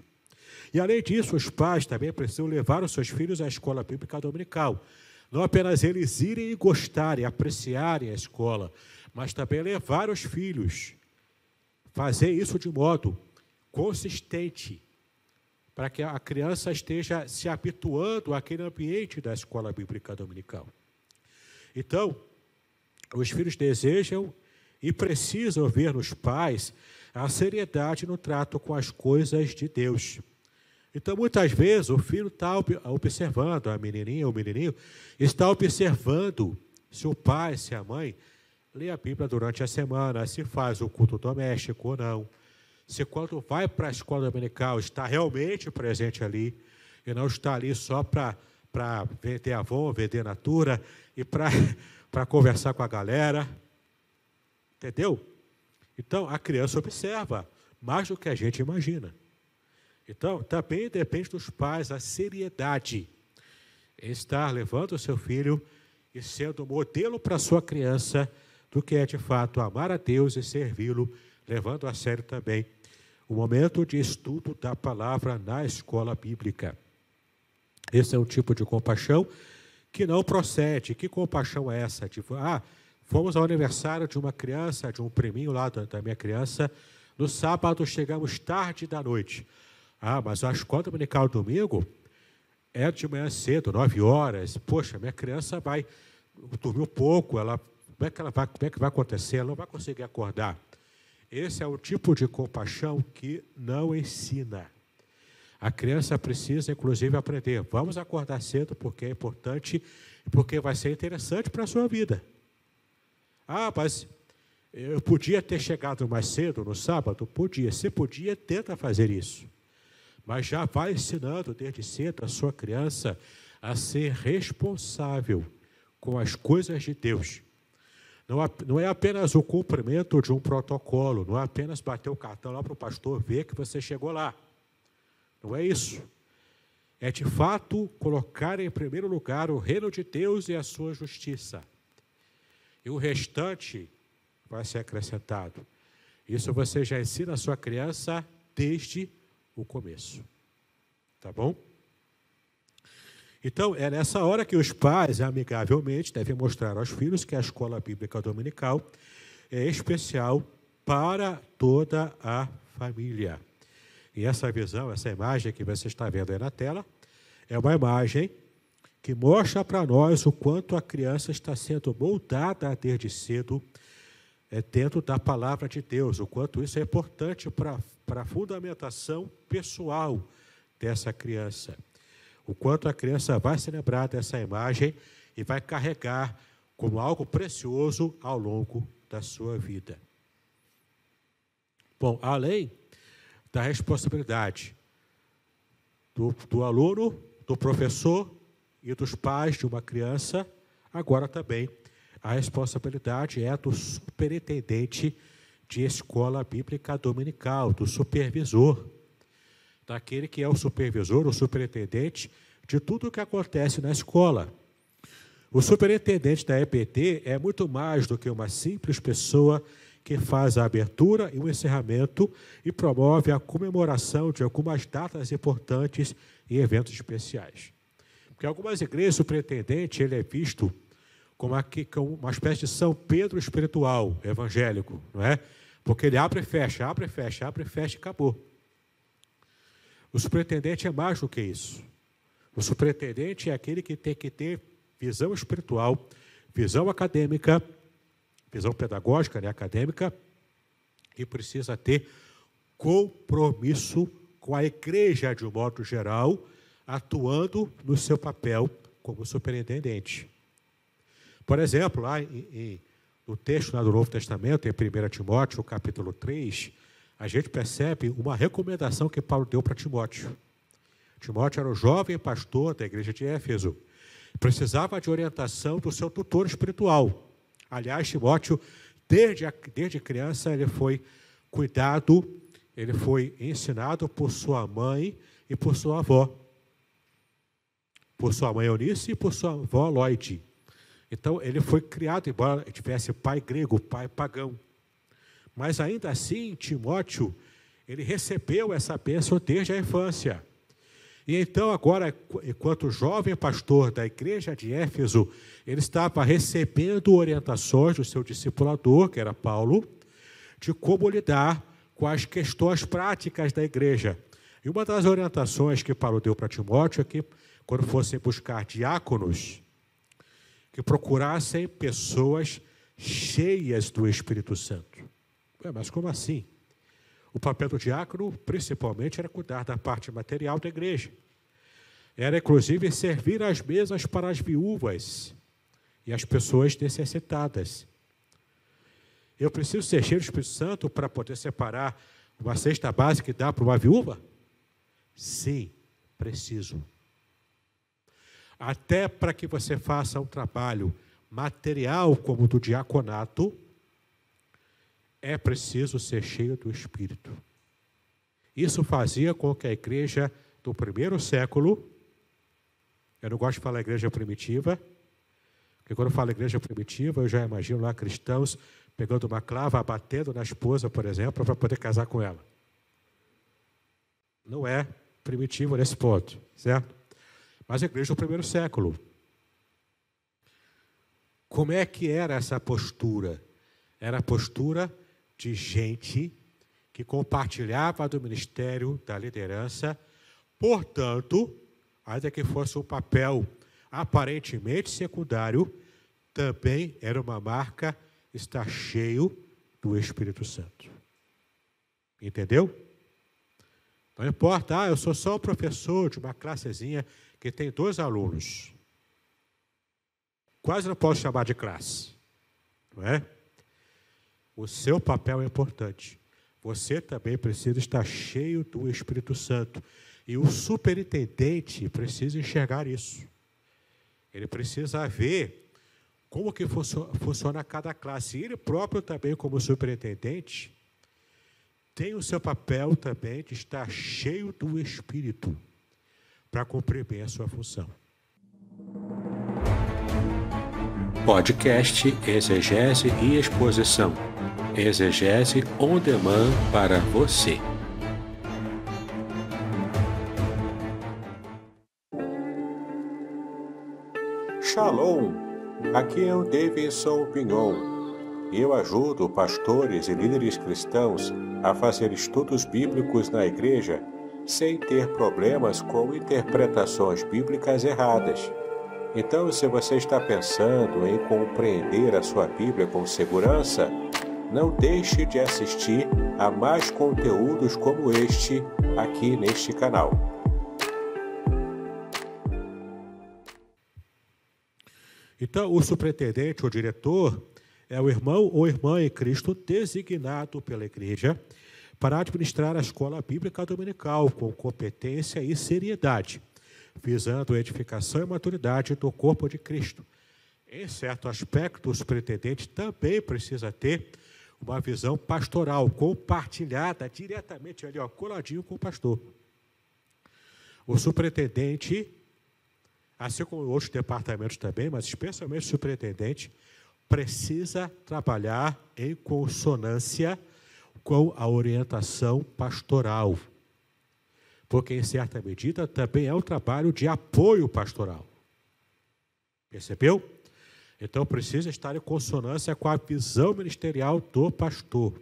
E, além disso, os pais também precisam levar os seus filhos à escola bíblica dominical. Não apenas eles irem e gostarem, apreciarem a escola, mas também levar os filhos. Fazer isso de modo consistente, para que a criança esteja se habituando àquele ambiente da escola bíblica dominical. Então, os filhos desejam e precisam ver nos pais a seriedade no trato com as coisas de Deus. Então, muitas vezes, o filho está observando, a menininha ou o menininho, está observando se o pai, se a mãe, lê a Bíblia durante a semana, se faz o culto doméstico ou não. Se quando vai para a escola dominical está realmente presente ali, e não está ali só para vender Avon, vender Natura, e para conversar com a galera. Entendeu? Então, a criança observa mais do que a gente imagina. Então, também depende dos pais a seriedade em estar levando o seu filho e sendo modelo para a sua criança do que é, de fato, amar a Deus e servi-lo, levando a sério também o momento de estudo da palavra na escola bíblica. Esse é um tipo de compaixão que não procede. Que compaixão é essa? Tipo, fomos ao aniversário de uma criança, de um priminho lá da minha criança, no sábado chegamos tarde da noite. Mas a escola dominical domingo é de manhã cedo, 9 horas. Poxa, minha criança vai dormir um pouco, como é que vai acontecer? Ela não vai conseguir acordar. Esse é o tipo de compaixão que não ensina. A criança precisa, inclusive, aprender. Vamos acordar cedo porque é importante e porque vai ser interessante para a sua vida. Mas eu podia ter chegado mais cedo no sábado? Podia. Se podia, tenta fazer isso. Mas já vai ensinando desde cedo a sua criança a ser responsável com as coisas de Deus. Não é apenas o cumprimento de um protocolo, não é apenas bater o cartão lá para o pastor ver que você chegou lá. Não é isso. É, de fato, colocar em primeiro lugar o reino de Deus e a sua justiça. E o restante vai ser acrescentado. Isso você já ensina a sua criança desde o começo. Tá bom? Então, é nessa hora que os pais, amigavelmente, devem mostrar aos filhos que a escola bíblica dominical é especial para toda a família. E essa visão, essa imagem que você está vendo aí na tela, é uma imagem que mostra para nós o quanto a criança está sendo moldada desde cedo dentro da palavra de Deus, o quanto isso é importante para a fundamentação pessoal dessa criança. O quanto a criança vai se lembrar dessa imagem e vai carregar como algo precioso ao longo da sua vida. Bom, além da responsabilidade do aluno, do professor e dos pais de uma criança, agora também a responsabilidade é do superintendente de escola bíblica dominical, do supervisor, daquele que é o supervisor, o superintendente de tudo o que acontece na escola. O superintendente da EBD é muito mais do que uma simples pessoa que faz a abertura e o encerramento e promove a comemoração de algumas datas importantes e eventos especiais. Porque em algumas igrejas, o superintendente ele é visto como uma espécie de São Pedro espiritual, evangélico, não é? Porque ele abre e fecha, abre e fecha, abre e fecha e acabou. O superintendente é mais do que isso. O superintendente é aquele que tem que ter visão espiritual, visão acadêmica, visão pedagógica, né, acadêmica, e precisa ter compromisso com a igreja de um modo geral, atuando no seu papel como superintendente. Por exemplo, lá no texto lá do Novo Testamento, em 1 Timóteo, capítulo 3, a gente percebe uma recomendação que Paulo deu para Timóteo. Timóteo era o jovem pastor da igreja de Éfeso. Precisava de orientação do seu tutor espiritual. Aliás, Timóteo, desde criança, ele foi cuidado, ele foi ensinado por sua mãe e por sua avó. Por sua mãe Eunice e por sua avó Loide. Então, ele foi criado, embora tivesse pai grego, pai pagão. Mas, ainda assim, Timóteo, ele recebeu essa bênção desde a infância. E então, agora, enquanto jovem pastor da igreja de Éfeso, ele estava recebendo orientações do seu discipulador, que era Paulo, de como lidar com as questões práticas da igreja. E uma das orientações que Paulo deu para Timóteo é que, quando fossem buscar diáconos, que procurassem pessoas cheias do Espírito Santo. Mas como assim? O papel do diácono, principalmente, era cuidar da parte material da igreja. Era, inclusive, servir as mesas para as viúvas e as pessoas necessitadas. Eu preciso ser cheio do Espírito Santo para poder separar uma cesta básica e dar para uma viúva? Sim, preciso. Até para que você faça um trabalho material como o do diaconato, é preciso ser cheio do Espírito. Isso fazia com que a igreja do primeiro século, eu não gosto de falar igreja primitiva, porque quando eu falo igreja primitiva, eu já imagino lá cristãos pegando uma clava, batendo na esposa, por exemplo, para poder casar com ela. Não é primitivo nesse ponto, certo? Mas a igreja do primeiro século. Como é que era essa postura? Era a postura de gente que compartilhava do ministério da liderança, portanto, ainda que fosse um papel aparentemente secundário, também era uma marca estar cheio do Espírito Santo. Entendeu? Não importa, eu sou só um professor de uma classezinha que tem 2 alunos. Quase não posso chamar de classe, não é? O seu papel é importante. Você também precisa estar cheio do Espírito Santo. E o superintendente precisa enxergar isso. Ele precisa ver como que funciona cada classe. E ele próprio também, como superintendente, tem o seu papel também de estar cheio do Espírito para cumprir bem a sua função. Podcast Exegese e Exposição. Exegese on demand para você. Shalom! Aqui é o Davidson Pignon. Eu ajudo pastores e líderes cristãos a fazer estudos bíblicos na igreja sem ter problemas com interpretações bíblicas erradas. Então, se você está pensando em compreender a sua Bíblia com segurança, não deixe de assistir a mais conteúdos como este aqui neste canal. Então, o superintendente, o diretor, é o irmão ou irmã em Cristo designado pela igreja para administrar a escola bíblica dominical com competência e seriedade, visando a edificação e maturidade do corpo de Cristo. em certo aspecto, o superintendente também precisa ter uma visão pastoral, compartilhada diretamente ali, ó, coladinho com o pastor. O superintendente, assim como outros departamentos também, mas especialmente o superintendente, precisa trabalhar em consonância com a orientação pastoral. Porque, em certa medida, também é um trabalho de apoio pastoral. Percebeu? Então, precisa estar em consonância com a visão ministerial do pastor.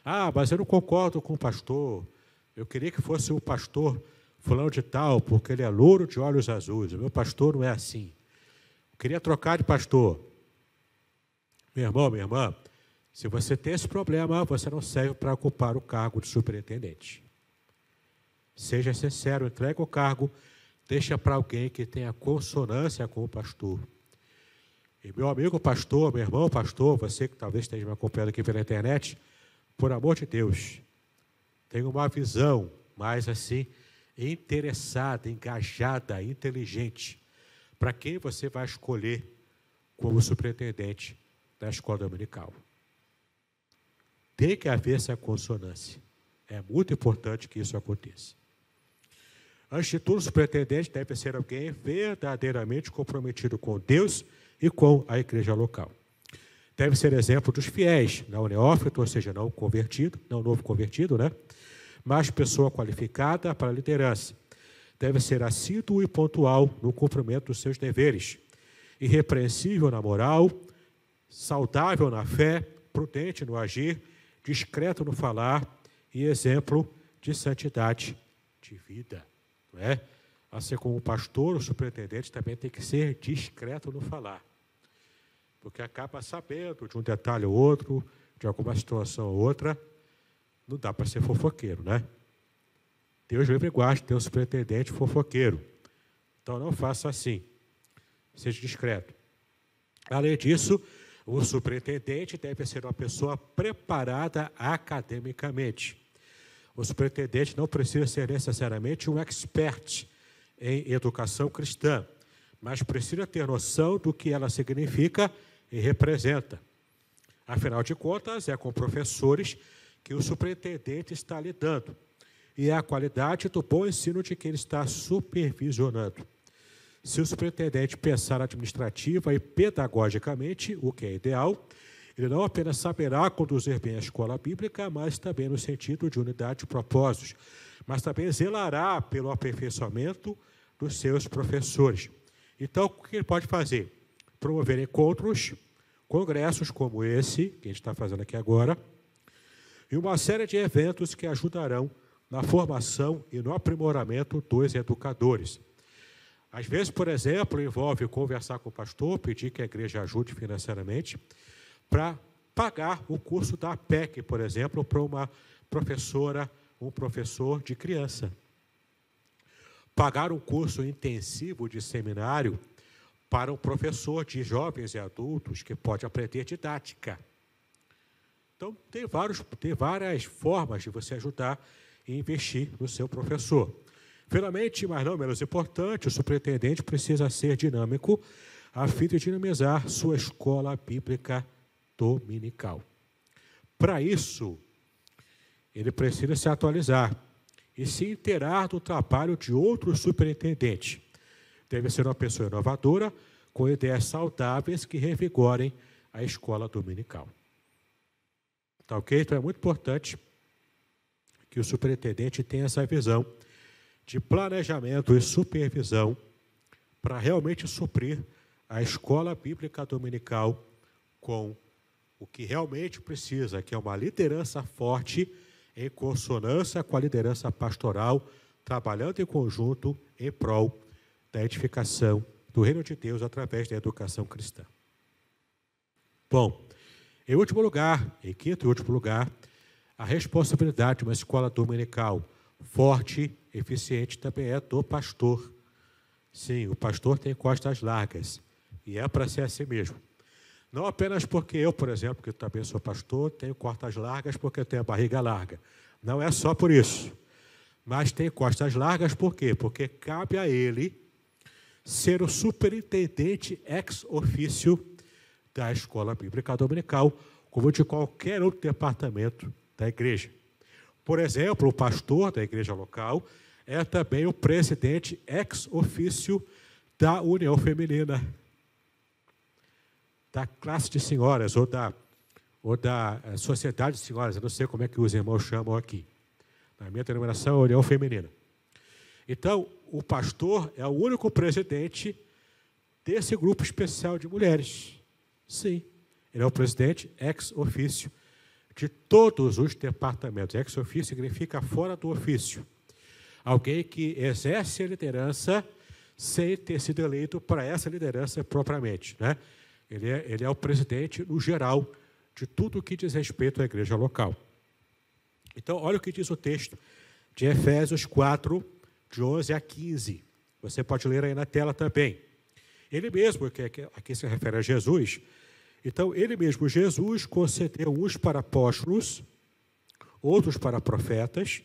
Ah, mas eu não concordo com o pastor. Eu queria que fosse o pastor fulano de tal, porque ele é louro de olhos azuis. O meu pastor não é assim. Eu queria trocar de pastor. Meu irmão, minha irmã, se você tem esse problema, você não serve para ocupar o cargo de superintendente. Seja sincero, entregue o cargo, deixa para alguém que tenha consonância com o pastor. E meu amigo pastor, meu irmão pastor, você que talvez esteja me acompanhando aqui pela internet, por amor de Deus, tenha uma visão mais assim, interessada, engajada, inteligente, para quem você vai escolher como superintendente da escola dominical. Tem que haver essa consonância. É muito importante que isso aconteça. Antes de tudo, o superintendente deve ser alguém verdadeiramente comprometido com Deus e com a igreja local. Deve ser exemplo dos fiéis, não neófito, ou seja, não convertido, não novo convertido, né? Mas pessoa qualificada para a liderança. Deve ser assíduo e pontual no cumprimento dos seus deveres, irrepreensível na moral, saudável na fé, prudente no agir, discreto no falar e exemplo de santidade de vida. Não é? Assim como o pastor, o superintendente também tem que ser discreto no falar, porque acaba sabendo de um detalhe ou outro, de alguma situação ou outra, não dá para ser fofoqueiro, né? Deus livre e guarde ter um superintendente fofoqueiro. Então não faça assim, seja discreto. Além disso, o superintendente deve ser uma pessoa preparada academicamente. O superintendente não precisa ser necessariamente um expert em educação cristã, mas precisa ter noção do que ela significa e representa. Afinal de contas, é com professores que o superintendente está lidando, e é a qualidade do bom ensino de que ele está supervisionando. Se o superintendente pensar administrativa e pedagogicamente, o que é ideal, ele não apenas saberá conduzir bem a escola bíblica, mas também no sentido de unidade de propósitos, mas também zelará pelo aperfeiçoamento dos seus professores. Então, o que ele pode fazer? Promover encontros, congressos como esse, que a gente está fazendo aqui agora, e uma série de eventos que ajudarão na formação e no aprimoramento dos educadores. Às vezes, por exemplo, envolve conversar com o pastor, pedir que a igreja ajude financeiramente para pagar o curso da APEC, por exemplo, para uma professora, um professor de criança. Pagar um curso intensivo de seminário para um professor de jovens e adultos que pode aprender didática. Então, tem várias formas de você ajudar e investir no seu professor. Finalmente, mas não menos importante, o superintendente precisa ser dinâmico a fim de dinamizar sua escola bíblica dominical. Para isso, ele precisa se atualizar e se inteirar do trabalho de outros superintendentes. Deve ser uma pessoa inovadora, com ideias saudáveis que revigorem a escola dominical. Tá ok? Então é muito importante que o superintendente tenha essa visão de planejamento e supervisão para realmente suprir a escola bíblica dominical com o que realmente precisa, que é uma liderança forte em consonância com a liderança pastoral, trabalhando em conjunto em prol da edificação do reino de Deus através da educação cristã. Bom, em último lugar, em quinto e último lugar, a responsabilidade de uma escola dominical forte, eficiente, também é do pastor. Sim, o pastor tem costas largas, e é para ser assim mesmo. Não apenas porque eu, por exemplo, que também sou pastor, tenho costas largas porque eu tenho a barriga larga. Não é só por isso. Mas tem costas largas por quê? Porque cabe a ele ser o superintendente ex officio da escola bíblica dominical, como de qualquer outro departamento da igreja. Por exemplo, o pastor da igreja local é também o presidente ex officio da União Feminina, da classe de senhoras ou da sociedade de senhoras. Eu não sei como é que os irmãos chamam aqui. Na minha denominação é a União Feminina. Então, o pastor é o único presidente desse grupo especial de mulheres. Sim, ele é o presidente ex officio de todos os departamentos. Ex officio significa fora do ofício. Alguém que exerce a liderança sem ter sido eleito para essa liderança propriamente, né? Ele é o presidente, no geral, de tudo o que diz respeito à igreja local. Então, olha o que diz o texto de Efésios 4, de 11 a 15. Você pode ler aí na tela também. Ele mesmo, que aqui se refere a Jesus, então, ele mesmo, Jesus, concedeu uns para apóstolos, outros para profetas,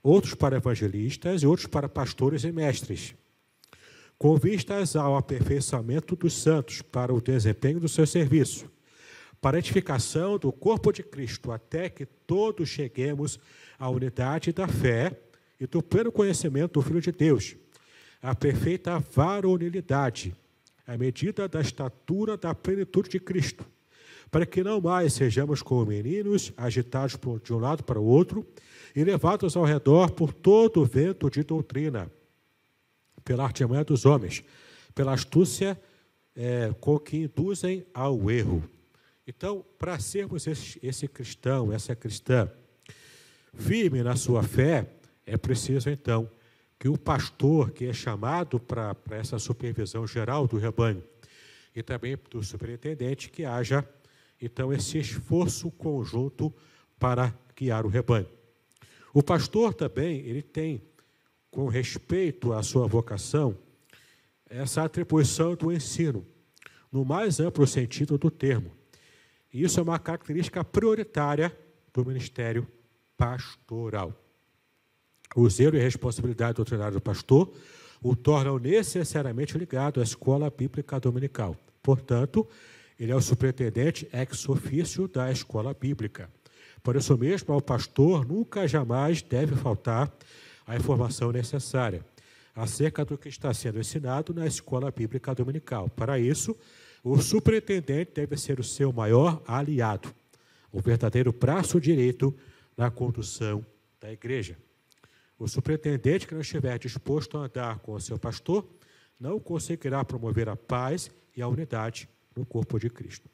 outros para evangelistas e outros para pastores e mestres, com vistas ao aperfeiçoamento dos santos para o desempenho do seu serviço, para a edificação do corpo de Cristo, até que todos cheguemos à unidade da fé e do pleno conhecimento do Filho de Deus, à perfeita varonilidade, à medida da estatura da plenitude de Cristo, para que não mais sejamos como meninos, agitados de um lado para o outro e levados ao redor por todo o vento de doutrina, pela artimanha dos homens, pela astúcia com que induzem ao erro. Então, para sermos esse cristão, essa cristã, firme na sua fé, é preciso, então, que o pastor, que é chamado para essa supervisão geral do rebanho, e também do superintendente, que haja, então, esse esforço conjunto para guiar o rebanho. O pastor também, ele tem, com respeito à sua vocação, essa atribuição do ensino, no mais amplo sentido do termo. E isso é uma característica prioritária do ministério pastoral. O zelo e a responsabilidade doutrinária do pastor o tornam necessariamente ligado à escola bíblica dominical. Portanto, ele é o superintendente ex officio da escola bíblica. Por isso mesmo, ao pastor nunca jamais deve faltar a informação necessária acerca do que está sendo ensinado na escola bíblica dominical. Para isso, o superintendente deve ser o seu maior aliado, o verdadeiro braço direito na condução da igreja. O superintendente que não estiver disposto a andar com o seu pastor não conseguirá promover a paz e a unidade no corpo de Cristo.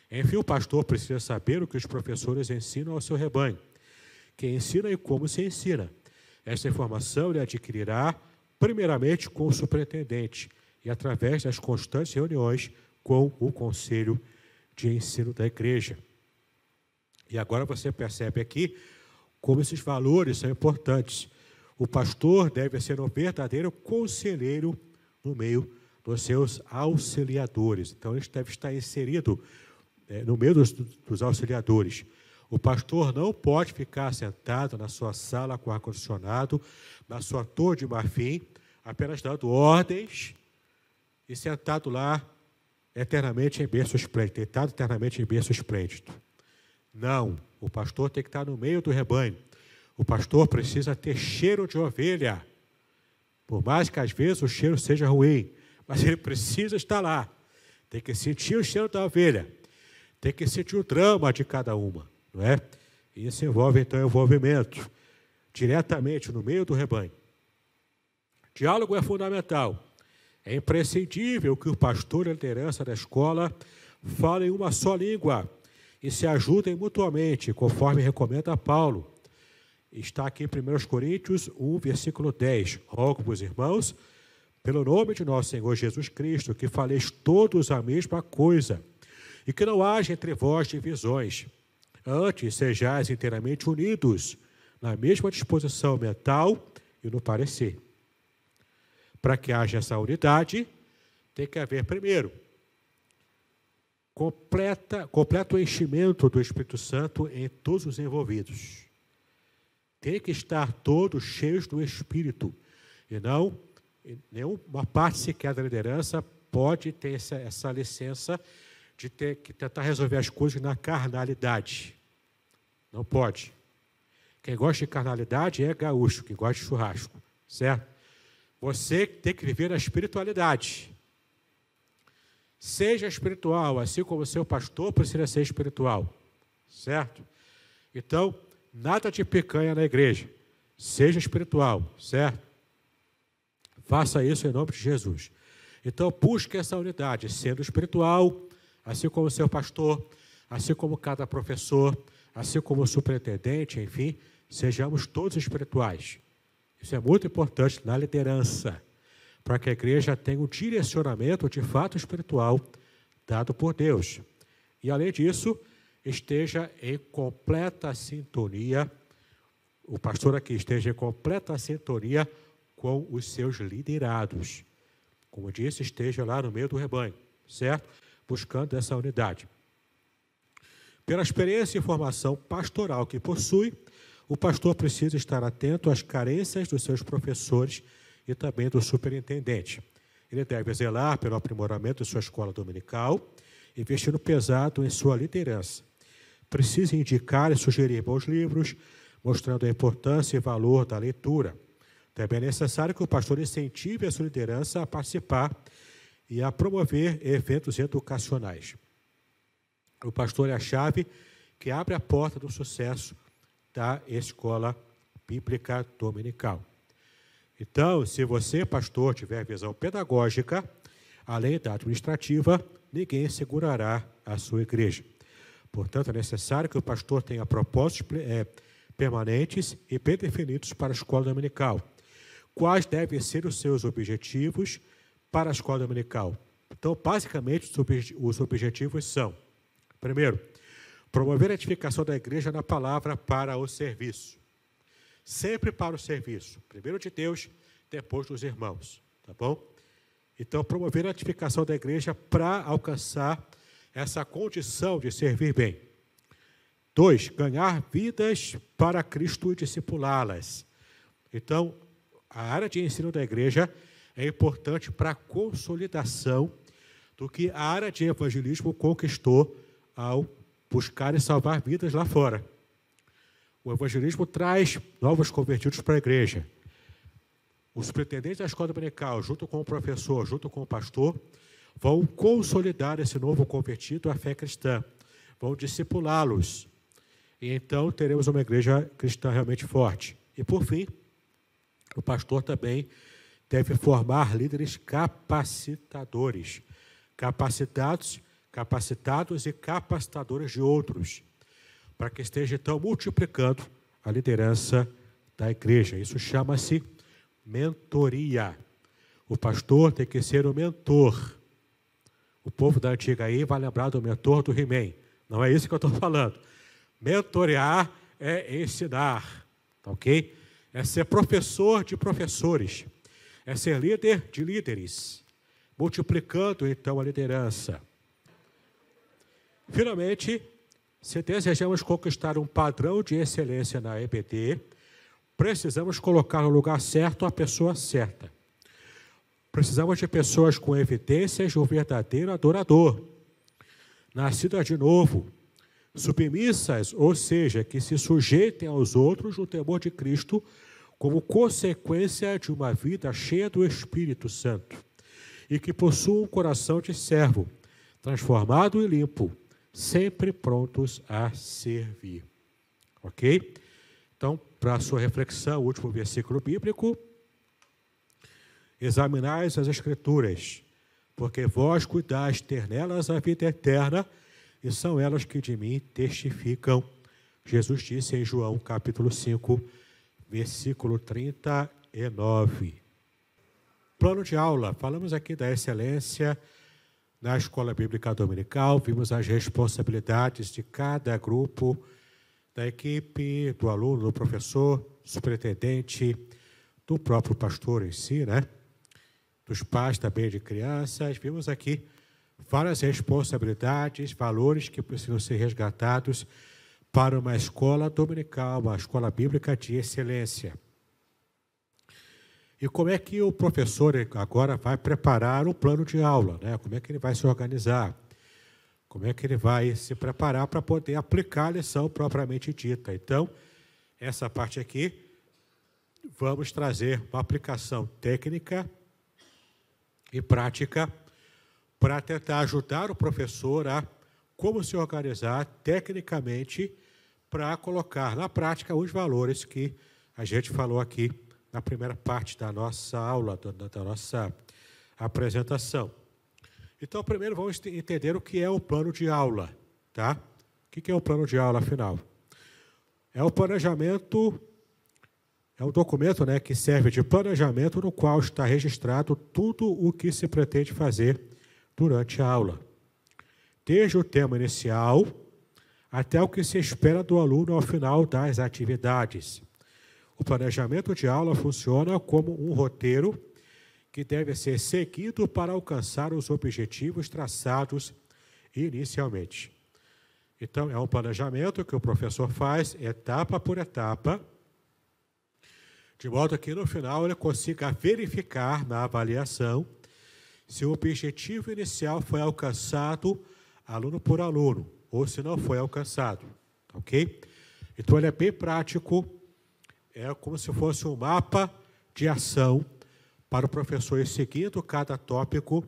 Enfim, o pastor precisa saber o que os professores ensinam ao seu rebanho, quem ensina e como se ensina. Essa informação ele adquirirá primeiramente com o superintendente e através das constantes reuniões com o conselho de ensino da igreja. E agora você percebe aqui como esses valores são importantes. O pastor deve ser um verdadeiro conselheiro no meio dos seus auxiliadores. Então, ele deve estar inserido no meio dos auxiliadores. O pastor não pode ficar sentado na sua sala com ar-condicionado, na sua torre de marfim, apenas dando ordens e sentado lá eternamente em berço esplêndido, deitado eternamente em berço esplêndido. Não, o pastor tem que estar no meio do rebanho. O pastor precisa ter cheiro de ovelha, por mais que às vezes o cheiro seja ruim, mas ele precisa estar lá. Tem que sentir o cheiro da ovelha, tem que sentir o drama de cada uma, não é? E isso envolve, então, envolvimento diretamente no meio do rebanho. Diálogo é fundamental. É imprescindível que o pastor e a liderança da escola falem uma só língua e se ajudem mutuamente, conforme recomenda Paulo. Está aqui em 1 Coríntios 1, versículo 10. Rogo-vos, irmãos, pelo nome de nosso Senhor Jesus Cristo, que faleis todos a mesma coisa, e que não haja entre vós divisões. Antes, sejais inteiramente unidos, na mesma disposição mental e no parecer. Para que haja essa unidade, tem que haver, primeiro, completo enchimento do Espírito Santo em todos os envolvidos. Tem que estar todos cheios do Espírito, e não Nenhuma parte sequer da liderança pode ter essa licença de ter que tentar resolver as coisas na carnalidade. Não pode. Quem gosta de carnalidade é gaúcho, quem gosta de churrasco, certo? Você tem que viver na espiritualidade. Seja espiritual, assim como o seu pastor precisa ser espiritual, certo? Então, nada de picanha na igreja. Seja espiritual, certo? Faça isso em nome de Jesus. Então, busque essa unidade, sendo espiritual, assim como o seu pastor, assim como cada professor, assim como o superintendente, enfim, sejamos todos espirituais. Isso é muito importante na liderança, para que a igreja tenha um direcionamento de fato espiritual dado por Deus. E, além disso, esteja em completa sintonia, o pastor aqui esteja em completa sintonia com os seus liderados. Como eu disse, esteja lá no meio do rebanho, certo? Buscando essa unidade. Pela experiência e formação pastoral que possui, o pastor precisa estar atento às carências dos seus professores e também do superintendente. Ele deve zelar pelo aprimoramento de sua escola dominical, investindo pesado em sua liderança. Precisa indicar e sugerir bons livros, mostrando a importância e valor da leitura. Também é necessário que o pastor incentive a sua liderança a participar e a promover eventos educacionais. O pastor é a chave que abre a porta do sucesso da escola bíblica dominical. Então, se você, pastor, tiver visão pedagógica, além da administrativa, ninguém segurará a sua igreja. Portanto, é necessário que o pastor tenha propósitos permanentes e bem definidos para a escola dominical. Quais devem ser os seus objetivos para a escola dominical? Então, basicamente, os objetivos são: primeiro, promover a edificação da igreja na palavra para o serviço. Sempre para o serviço. Primeiro de Deus, depois dos irmãos. Tá bom? Então, promover a edificação da igreja para alcançar essa condição de servir bem. 2, ganhar vidas para Cristo e discipulá-las. Então, a área de ensino da igreja é importante para a consolidação do que a área de evangelismo conquistou ao buscar e salvar vidas lá fora. O evangelismo traz novos convertidos para a igreja. Os superintendentes da escola dominical, junto com o professor, junto com o pastor, vão consolidar esse novo convertido à fé cristã, vão discipulá-los. E então teremos uma igreja cristã realmente forte. E, por fim, o pastor também deve formar líderes capacitadores, capacitados e capacitadores de outros, para que esteja, então, multiplicando a liderança da igreja. Isso chama-se mentoria. O pastor tem que ser o mentor. O povo da antiga aí vai lembrar do mentor do He-Man. Não é isso que eu estou falando. Mentorear é ensinar, tá ok? É ser professor de professores, é ser líder de líderes, multiplicando, então, a liderança. Finalmente, se desejamos conquistar um padrão de excelência na EBD, precisamos colocar no lugar certo a pessoa certa. Precisamos de pessoas com evidências de um verdadeiro adorador, nascidas de novo, submissas, ou seja, que se sujeitem aos outros no temor de Cristo, como consequência de uma vida cheia do Espírito Santo, e que possuam um coração de servo, transformado e limpo, sempre prontos a servir. Ok? Então, para a sua reflexão, o último versículo bíblico: examinais as Escrituras, porque vós cuidais ter nelas a vida eterna, e são elas que de mim testificam. Jesus disse em João, capítulo 5, versículo 39. Plano de aula. Falamos aqui da excelência na escola bíblica dominical, vimos as responsabilidades de cada grupo, da equipe, do aluno, do professor, superintendente, do próprio pastor em si, né? Dos pais também de crianças. Vimos aqui várias responsabilidades, valores que precisam ser resgatados para uma escola dominical, uma escola bíblica de excelência. E como é que o professor agora vai preparar o plano de aula, né? Como é que ele vai se organizar? Como é que ele vai se preparar para poder aplicar a lição propriamente dita? Então, essa parte aqui, vamos trazer uma aplicação técnica e prática para tentar ajudar o professor a como se organizar tecnicamente para colocar na prática os valores que a gente falou aqui na primeira parte da nossa aula, da nossa apresentação. Então, primeiro vamos entender o que é o plano de aula, tá? O que é o plano de aula, afinal? É o planejamento, é um documento, né, que serve de planejamento no qual está registrado tudo o que se pretende fazer durante a aula, desde o tema inicial até o que se espera do aluno ao final das atividades. O planejamento de aula funciona como um roteiro que deve ser seguido para alcançar os objetivos traçados inicialmente. Então, é um planejamento que o professor faz etapa por etapa, de modo que no final ele consiga verificar na avaliação se o objetivo inicial foi alcançado aluno por aluno, ou se não foi alcançado, ok? Então, ele é bem prático, é como se fosse um mapa de ação para o professor ir seguindo cada tópico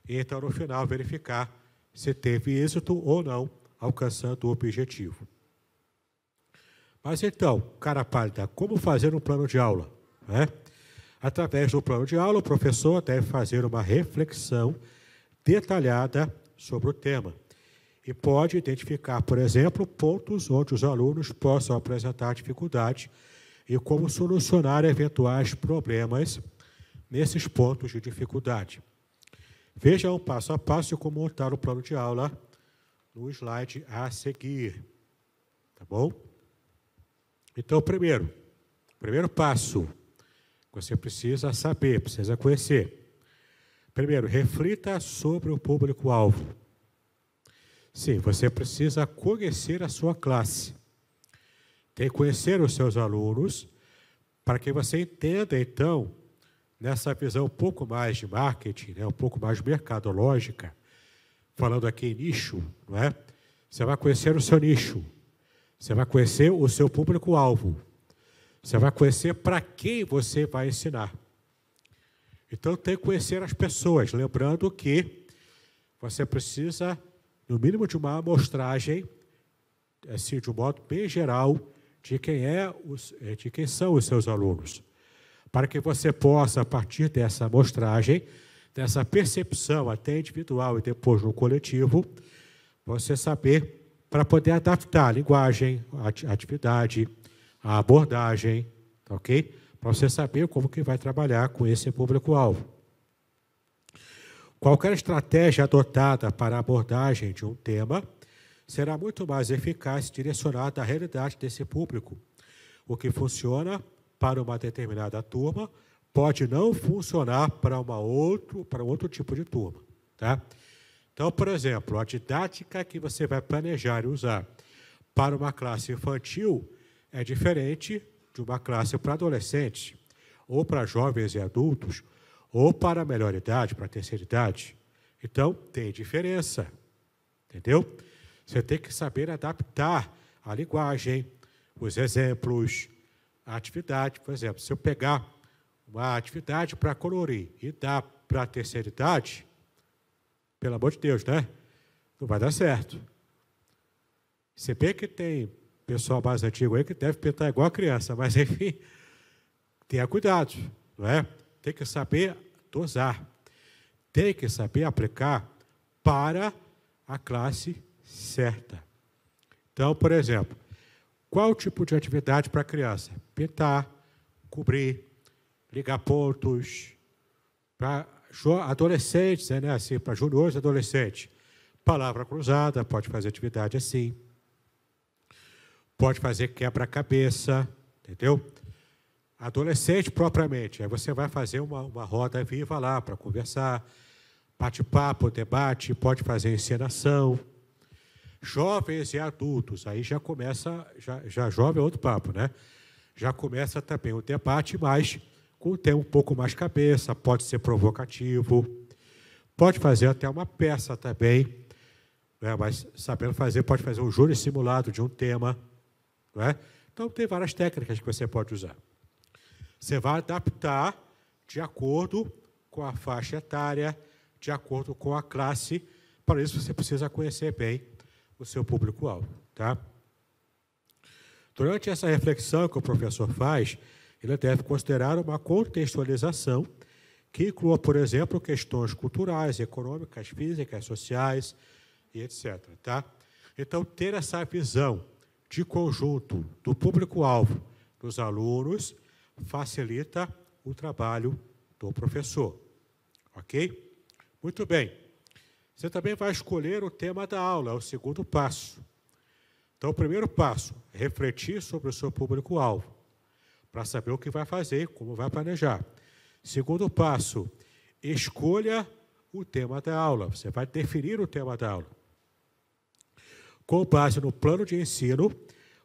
e, então, no final, verificar se teve êxito ou não, alcançando o objetivo. Mas, então, cara pálida, como fazer um plano de aula? Né? Através do plano de aula, o professor deve fazer uma reflexão detalhada sobre o tema e pode identificar, por exemplo, pontos onde os alunos possam apresentar dificuldade e como solucionar eventuais problemas nesses pontos de dificuldade. Veja um passo a passo de como montar o plano de aula no slide a seguir. Tá bom? Então, primeiro passo, você precisa saber, precisa conhecer. Primeiro, reflita sobre o público-alvo. Sim, você precisa conhecer a sua classe. Tem que conhecer os seus alunos para que você entenda, então, nessa visão um pouco mais de marketing, né, um pouco mais mercadológica, falando aqui em nicho, não é? Você vai conhecer o seu nicho, você vai conhecer o seu público-alvo, você vai conhecer para quem você vai ensinar. Então, tem que conhecer as pessoas, lembrando que você precisa, no mínimo, de uma amostragem, assim, de um modo bem geral, de quem são os seus alunos, para que você possa, a partir dessa amostragem, dessa percepção até individual e depois no coletivo, você saber para poder adaptar a linguagem, a atividade, a abordagem, ok? Para você saber como que vai trabalhar com esse público-alvo. Qualquer estratégia adotada para a abordagem de um tema será muito mais eficaz e direcionada à realidade desse público. O que funciona para uma determinada turma pode não funcionar para outro tipo de turma. Tá? Então, por exemplo, a didática que você vai planejar e usar para uma classe infantil é diferente de uma classe para adolescentes, ou para jovens e adultos, ou para a melhor idade, para a terceira idade. Então, tem diferença. Entendeu? Você tem que saber adaptar a linguagem, os exemplos, a atividade. Por exemplo, se eu pegar uma atividade para colorir e dar para a terceira idade, pelo amor de Deus, né? Não vai dar certo. Se bem que tem pessoal mais antigo aí que deve pintar igual a criança, mas, enfim, tenha cuidado, não é? Tem que saber dosar. Tem que saber aplicar para a classe certa. Então, por exemplo, qual o tipo de atividade para a criança? Pintar, cobrir, ligar pontos. Para adolescentes, né, assim, para juniores e adolescentes, palavra cruzada, pode fazer atividade assim. Pode fazer quebra-cabeça, entendeu? Adolescente propriamente, aí você vai fazer uma roda viva lá para conversar, bate-papo, debate, pode fazer encenação. Jovens e adultos, aí já começa, já jovem é outro papo, né? Já começa também o debate, mas com um tema um pouco mais cabeça, pode ser provocativo, pode fazer até uma peça também, né? Mas sabendo fazer, pode fazer um júri simulado de um tema. Não é? Então, tem várias técnicas que você pode usar. Você vai adaptar de acordo com a faixa etária, de acordo com a classe. Para isso, você precisa conhecer bem o seu público-alvo. Tá? Durante essa reflexão que o professor faz, ele deve considerar uma contextualização que inclua, por exemplo, questões culturais, econômicas, físicas, sociais e etc. Tá? Então, ter essa visão de conjunto do público-alvo dos alunos facilita o trabalho do professor. Ok? Muito bem. Você também vai escolher o tema da aula, é o segundo passo. Então, o primeiro passo é refletir sobre o seu público-alvo, para saber o que vai fazer, como vai planejar. Segundo passo, escolha o tema da aula. Você vai definir o tema da aula. Com base no plano de ensino,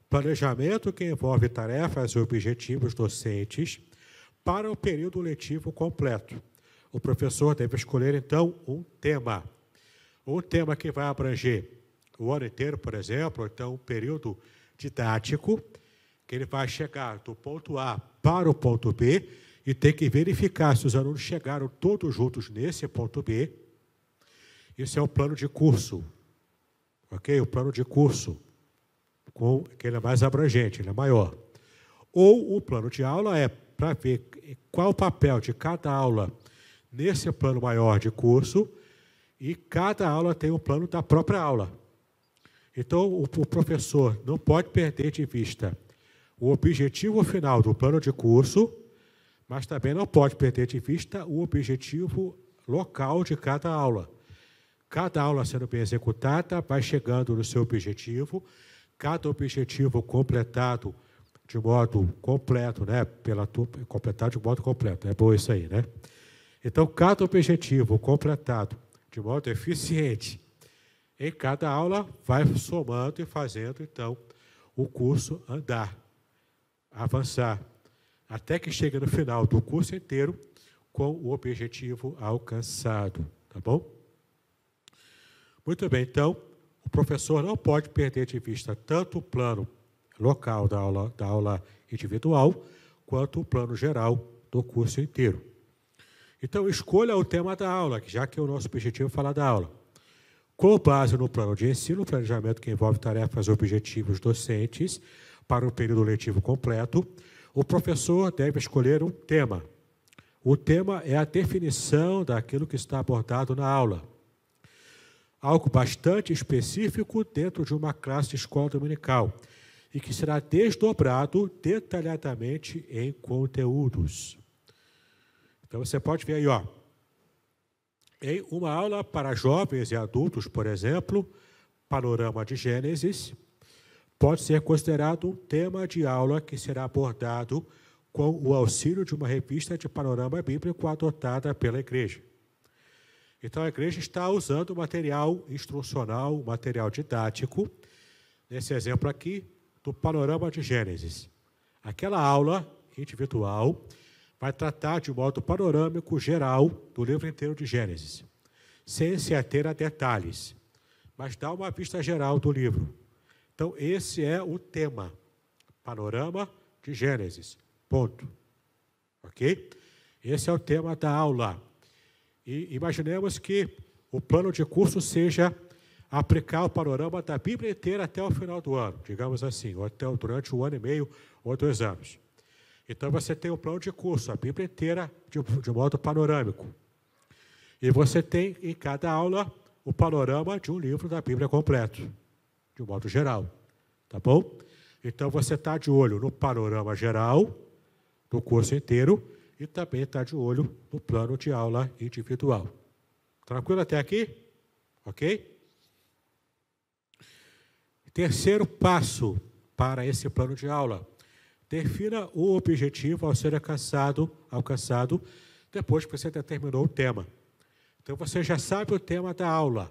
planejamento que envolve tarefas e objetivos docentes para o período letivo completo. O professor deve escolher, então, um tema. Um tema que vai abranger o ano inteiro, por exemplo, ou então um período didático, que ele vai chegar do ponto A para o ponto B e tem que verificar se os alunos chegaram todos juntos nesse ponto B. Isso é o plano de curso. Ok? O plano de curso, que ele é mais abrangente, ele é maior. Ou o plano de aula é para ver qual o papel de cada aula nesse plano maior de curso, e cada aula tem um plano da própria aula. Então, o professor não pode perder de vista o objetivo final do plano de curso, mas também não pode perder de vista o objetivo local de cada aula. Cada aula sendo bem executada, vai chegando no seu objetivo, cada objetivo completado de modo completo, né? Completado de modo completo, é bom isso aí, né? Então, cada objetivo completado de modo eficiente em cada aula vai somando e fazendo, então, o curso andar, avançar, até que chegue no final do curso inteiro com o objetivo alcançado, tá bom? Muito bem, então, o professor não pode perder de vista tanto o plano local da aula individual, quanto o plano geral do curso inteiro. Então, escolha o tema da aula, já que é o nosso objetivo falar da aula. Com base no plano de ensino, planejamento que envolve tarefas e objetivos docentes para o período letivo completo, o professor deve escolher um tema. O tema é a definição daquilo que está abordado na aula. Algo bastante específico dentro de uma classe de escola dominical e que será desdobrado detalhadamente em conteúdos. Então, você pode ver aí, ó, em uma aula para jovens e adultos, por exemplo, Panorama de Gênesis, pode ser considerado um tema de aula que será abordado com o auxílio de uma revista de panorama bíblico adotada pela igreja. Então, a igreja está usando material instrucional, material didático, nesse exemplo aqui, do Panorama de Gênesis. Aquela aula individual vai tratar de modo panorâmico geral do livro inteiro de Gênesis, sem se ater a detalhes, mas dá uma vista geral do livro. Então, esse é o tema, Panorama de Gênesis, ponto. Ok? Esse é o tema da aula. E imaginemos que o plano de curso seja aplicar o panorama da Bíblia inteira até o final do ano, digamos assim, ou até durante 1 ano e meio ou 2 anos. Então, você tem o plano de curso, a Bíblia inteira de modo panorâmico. E você tem, em cada aula, o panorama de um livro da Bíblia completo, de um modo geral. Tá bom? Então, você está de olho no panorama geral do curso inteiro e também está de olho no plano de aula individual. Tranquilo até aqui? Ok? Terceiro passo para esse plano de aula. Defina o objetivo ao ser alcançado depois que você determinou o tema. Então, você já sabe o tema da aula.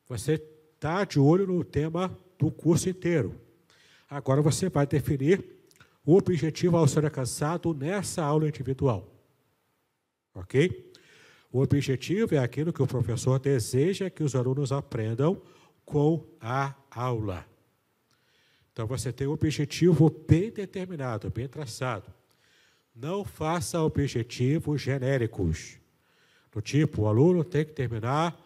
Você está de olho no tema do curso inteiro. Agora, você vai definir o objetivo ao ser alcançado nessa aula individual. Ok? O objetivo é aquilo que o professor deseja que os alunos aprendam com a aula. Então, você tem um objetivo bem determinado, bem traçado. Não faça objetivos genéricos. Do tipo, o aluno tem que terminar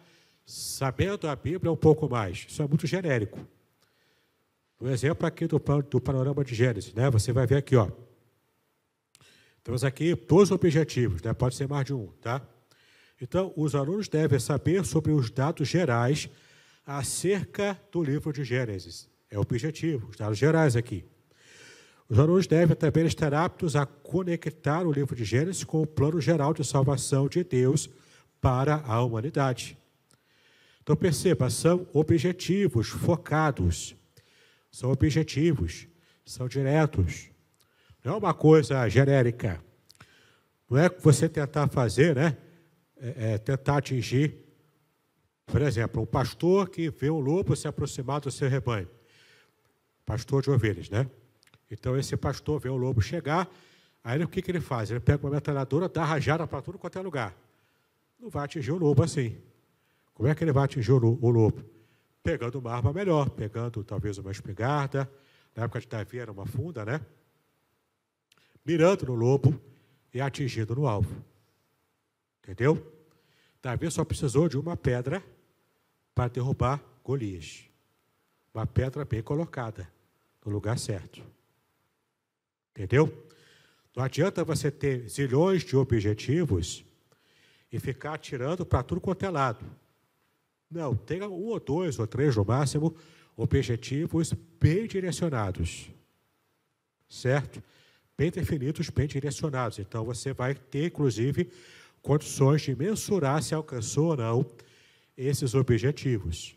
sabendo a Bíblia um pouco mais. Isso é muito genérico. Um exemplo aqui do panorama de Gênesis, né? Você vai ver aqui, ó. Temos aqui 2 objetivos, né? Pode ser mais de um, tá? Então, os alunos devem saber sobre os dados gerais acerca do livro de Gênesis. É o objetivo, os dados gerais aqui. Os alunos devem também estar aptos a conectar o livro de Gênesis com o plano geral de salvação de Deus para a humanidade. Então, perceba, são objetivos focados, são objetivos, são diretos. Não é uma coisa genérica. Não é você tentar fazer, né? Tentar atingir, por exemplo, um pastor que vê um lobo se aproximar do seu rebanho. Pastor de ovelhas, né? Então, esse pastor vê o lobo chegar, aí o que ele faz? Ele pega uma metralhadora, dá rajada para tudo quanto é lugar. Não vai atingir o lobo assim. Como é que ele vai atingir o lobo? Pegando uma arma melhor, pegando talvez uma espingarda, na época de Davi era uma funda, né? Mirando no lobo e atingindo no alvo. Entendeu? Davi só precisou de uma pedra para derrubar Golias. Uma pedra bem colocada, no lugar certo. Entendeu? Não adianta você ter zilhões de objetivos e ficar atirando para tudo quanto é lado. Não, tenha 1 ou 2 ou 3 no máximo, objetivos bem direcionados. Certo? Bem definidos, bem direcionados. Então, você vai ter, inclusive, condições de mensurar se alcançou ou não esses objetivos.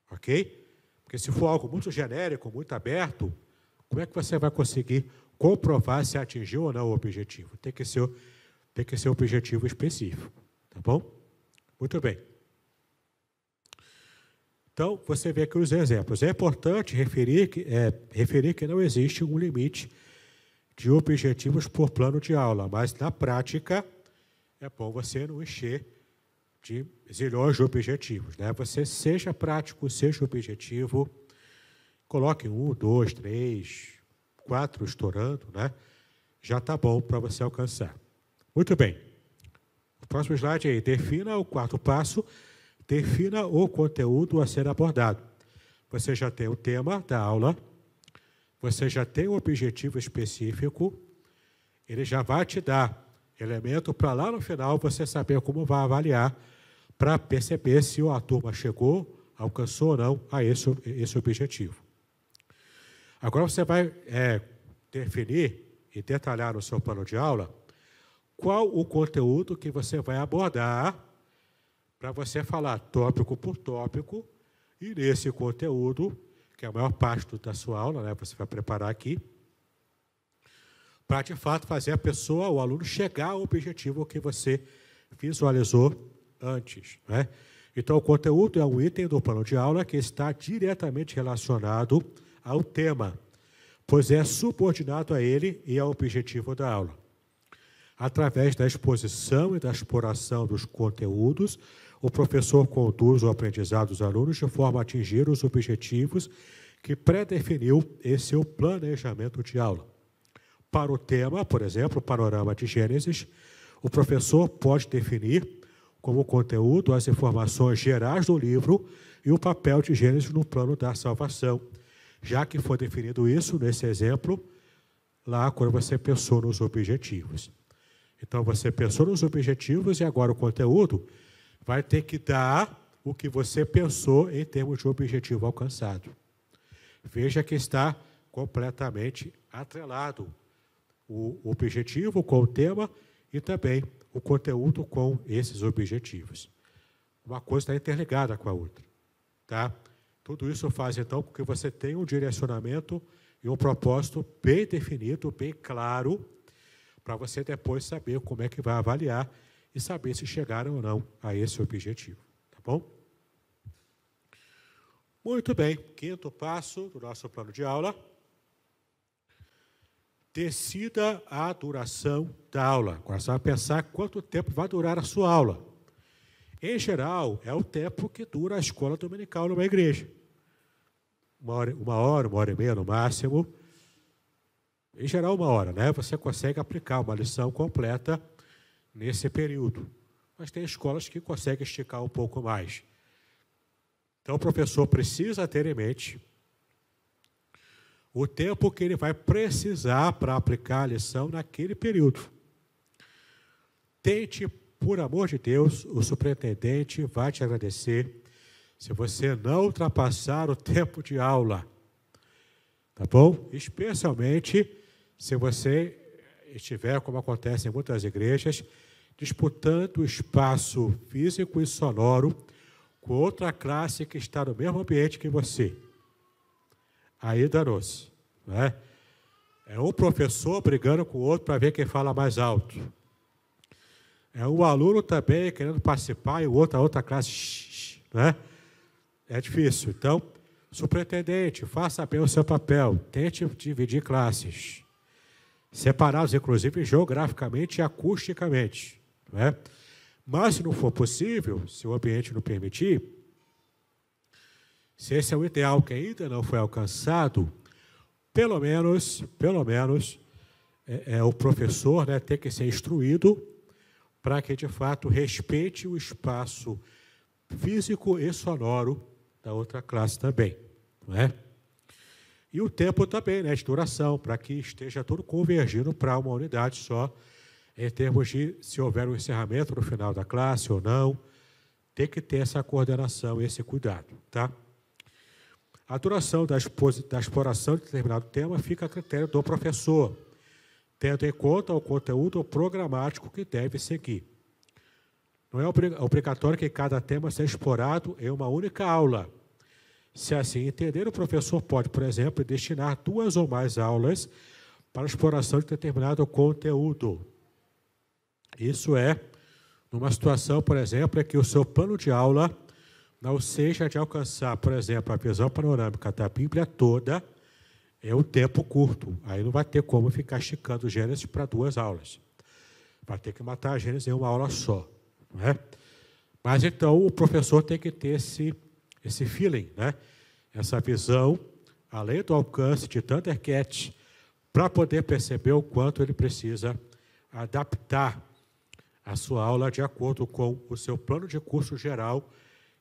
Ok? Porque se for algo muito genérico, muito aberto, como é que você vai conseguir comprovar se atingiu ou não o objetivo? Tem que ser objetivo específico. Tá bom? Muito bem. Então, você vê aqui os exemplos. É importante referir que não existe um limite de objetivos por plano de aula, mas, na prática, é bom você não encher de zilhões de objetivos, né? Você seja prático, seja objetivo, coloque 1, 2, 3, 4 estourando, né? Já está bom para você alcançar. Muito bem. O próximo slide aí, defina o 4º passo, defina o conteúdo a ser abordado. Você já tem o tema da aula, você já tem o objetivo específico, ele já vai te dar elemento para lá no final você saber como vai avaliar para perceber se a turma chegou, alcançou ou não a esse objetivo. Agora você vai definir e detalhar no seu plano de aula qual o conteúdo que você vai abordar para você falar tópico por tópico e nesse conteúdo, que é a maior parte da sua aula, né, você vai preparar aqui, para, de fato, fazer a pessoa, o aluno, chegar ao objetivo que você visualizou antes. Né? Então, o conteúdo é um item do plano de aula que está diretamente relacionado ao tema, pois é subordinado a ele e ao objetivo da aula. Através da exposição e da exploração dos conteúdos, o professor conduz o aprendizado dos alunos de forma a atingir os objetivos que pré-definiu em seu planejamento de aula. Para o tema, por exemplo, o panorama de Gênesis, o professor pode definir como conteúdo as informações gerais do livro e o papel de Gênesis no plano da salvação, já que foi definido isso nesse exemplo, lá quando você pensou nos objetivos. Então, você pensou nos objetivos e agora o conteúdo vai ter que dar o que você pensou em termos de objetivo alcançado. Veja que está completamente atrelado o objetivo com o tema e também o conteúdo com esses objetivos. Uma coisa está interligada com a outra. Tá? Tudo isso faz, então, com que você tenha um direcionamento e um propósito bem definido, bem claro, para você depois saber como é que vai avaliar e saber se chegaram ou não a esse objetivo. Tá bom? Muito bem. 5º passo do nosso plano de aula. decida a duração da aula. Agora você vai pensar quanto tempo vai durar a sua aula. Em geral, é o tempo que dura a escola dominical numa igreja. Uma hora e meia no máximo. Em geral, 1 hora, né? Você consegue aplicar uma lição completa nesse período. Mas tem escolas que conseguem esticar um pouco mais. Então, o professor precisa ter em mente o tempo que ele vai precisar para aplicar a lição naquele período. Tente, por amor de Deus, o superintendente vai te agradecer se você não ultrapassar o tempo de aula. Tá bom? Especialmente se você estiver, como acontece em muitas igrejas, disputando espaço físico e sonoro com outra classe que está no mesmo ambiente que você. Aí danou-se, né? É um professor brigando com o outro para ver quem fala mais alto. É um aluno também querendo participar e o outro, a outra classe, né? É difícil. Então, superintendente, faça bem o seu papel. Tente dividir classes. Separados, inclusive, geograficamente e acusticamente. Né? Mas, se não for possível, se o ambiente não permitir, se esse é o ideal que ainda não foi alcançado, pelo menos o professor, né, tem que ser instruído para que, de fato, respeite o espaço físico e sonoro da outra classe também. Não é? E o tempo também, né, de duração, para que esteja tudo convergindo para uma unidade só, em termos de se houver um encerramento no final da classe ou não, tem que ter essa coordenação e esse cuidado. Tá? A duração da exploração de determinado tema fica a critério do professor, tendo em conta o conteúdo programático que deve seguir. Não é obrigatório que cada tema seja explorado em uma única aula. Se assim entender, o professor pode, por exemplo, destinar 2 ou mais aulas para a exploração de determinado conteúdo. Isso é numa situação, por exemplo, em que o seu plano de aula não seja de alcançar, por exemplo, a visão panorâmica da Bíblia toda em um tempo curto. Aí não vai ter como ficar esticando Gênesis para 2 aulas. Vai ter que matar a Gênesis em uma aula só. Não é? Mas, então, o professor tem que ter esse feeling, né? Essa visão, além do alcance de Thundercat, para poder perceber o quanto ele precisa adaptar a sua aula de acordo com o seu plano de curso geral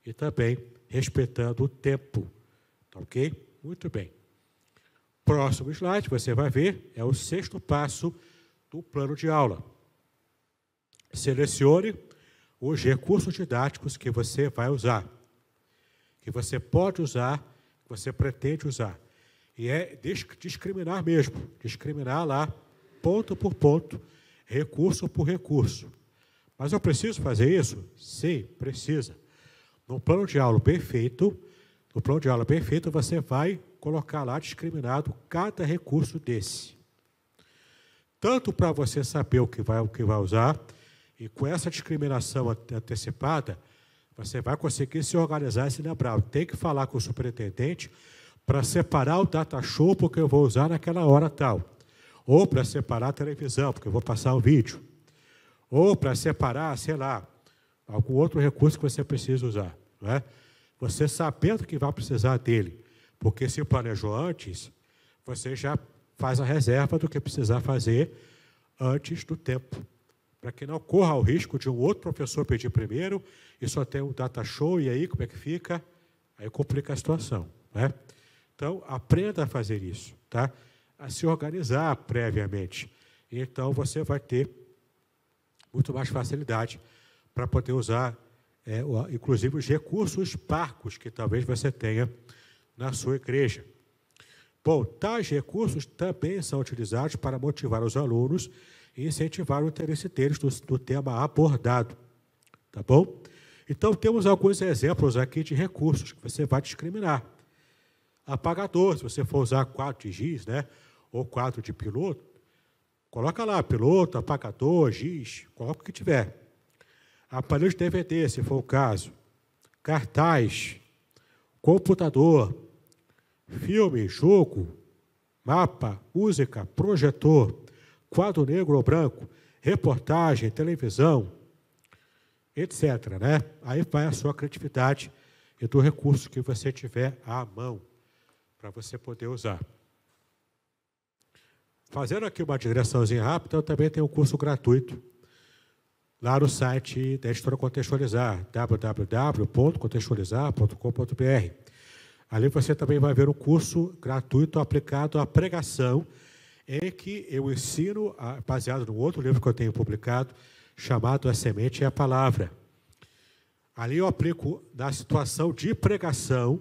e também respeitando o tempo. Tá ok? Muito bem. Próximo slide, você vai ver, é o 6º passo do plano de aula. Selecione os recursos didáticos que você vai usar, que você pode usar, que você pretende usar. E é discriminar mesmo, discriminar lá, ponto por ponto, recurso por recurso. Mas eu preciso fazer isso? Sim, precisa. No plano de aula bem feito, você vai colocar lá discriminado cada recurso desse. Tanto para você saber o que vai usar, e com essa discriminação antecipada, você vai conseguir se organizar e se lembrar. Tem que falar com o superintendente para separar o data show, porque eu vou usar naquela hora tal. Ou para separar a televisão, porque eu vou passar o vídeo. Ou para separar, sei lá, algum outro recurso que você precisa usar. Não é? Você sabendo que vai precisar dele, porque se planejou antes, você já faz a reserva do que precisar fazer antes do tempo, para que não corra o risco de um outro professor pedir primeiro e só ter um data show, e aí como é que fica? Aí complica a situação. Né? Então, aprenda a fazer isso, tá? A se organizar previamente. E então, você vai ter muito mais facilidade para poder usar, inclusive, os recursos parcos que talvez você tenha na sua igreja. Bom, tais recursos também são utilizados para motivar os alunos e incentivar o interesse deles do tema abordado. Tá bom? Então, temos alguns exemplos aqui de recursos que você vai discriminar. Apagador, se você for usar quadro de giz, né, ou quadro de piloto, coloca lá, piloto, apagador, giz, coloca o que tiver. Aparelho de DVD, se for o caso. Cartaz, computador, filme, jogo, mapa, música, projetor, quadro negro ou branco, reportagem, televisão, etc. Né? Aí vai a sua criatividade e do recurso que você tiver à mão para você poder usar. Fazendo aqui uma digressãozinha rápida, eu também tenho um curso gratuito lá no site da Editora Contextualizar, www.contextualizar.com.br. Ali você também vai ver um curso gratuito aplicado à pregação, em que eu ensino, baseado num outro livro que eu tenho publicado, chamado A Semente e a Palavra. Ali eu aplico, na situação de pregação,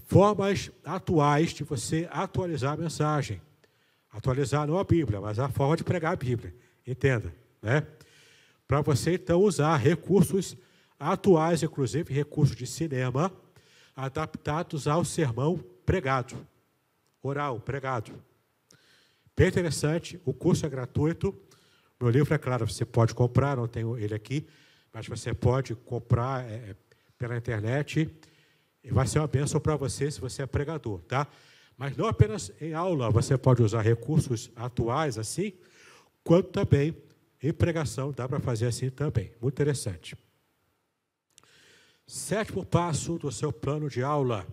formas atuais de você atualizar a mensagem. Atualizar não a Bíblia, mas a forma de pregar a Bíblia. Entenda, né? Para você, então, usar recursos atuais, inclusive recursos de cinema, adaptados ao sermão pregado, oral, pregado. Bem interessante, o curso é gratuito. Meu livro, é claro, você pode comprar, não tenho ele aqui, mas você pode comprar pela internet e vai ser uma bênção para você se você é pregador, tá? Mas não apenas em aula você pode usar recursos atuais assim, quanto também em pregação dá para fazer assim também. Muito interessante. 7º passo do seu plano de aula.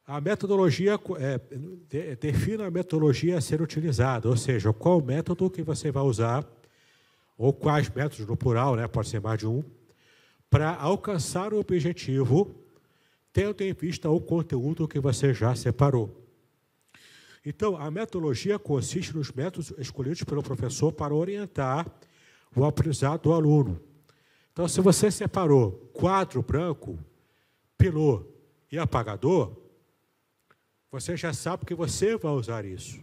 A metodologia, defina a metodologia a ser utilizada, ou seja, qual método que você vai usar, ou quais métodos no plural, né, pode ser mais de um, para alcançar o objetivo, tendo em vista o conteúdo que você já separou. Então, a metodologia consiste nos métodos escolhidos pelo professor para orientar o aprendizado do aluno. Então, se você separou quadro branco, pilô e apagador, você já sabe que você vai usar isso.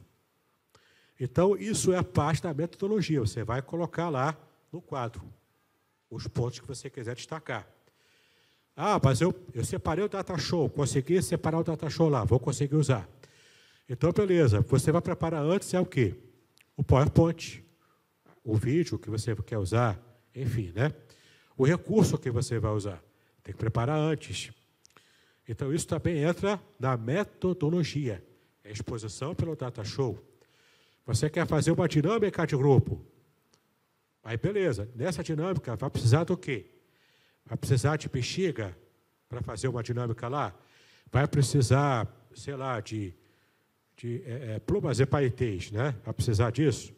Então, isso é parte da metodologia. Você vai colocar lá no quadro os pontos que você quiser destacar. Ah, mas eu separei o data show, consegui separar o data show lá, vou conseguir usar. Então, beleza, você vai preparar antes o quê? O PowerPoint, o vídeo que você quer usar, enfim, né? O recurso que você vai usar, tem que preparar antes. Então, isso também entra na metodologia, é a exposição pelo data show. Você quer fazer uma dinâmica de grupo? Aí, beleza, nessa dinâmica vai precisar do quê? Vai precisar de bexiga para fazer uma dinâmica lá? Vai precisar, sei lá, de plumas e paetês, né? Vai precisar disso?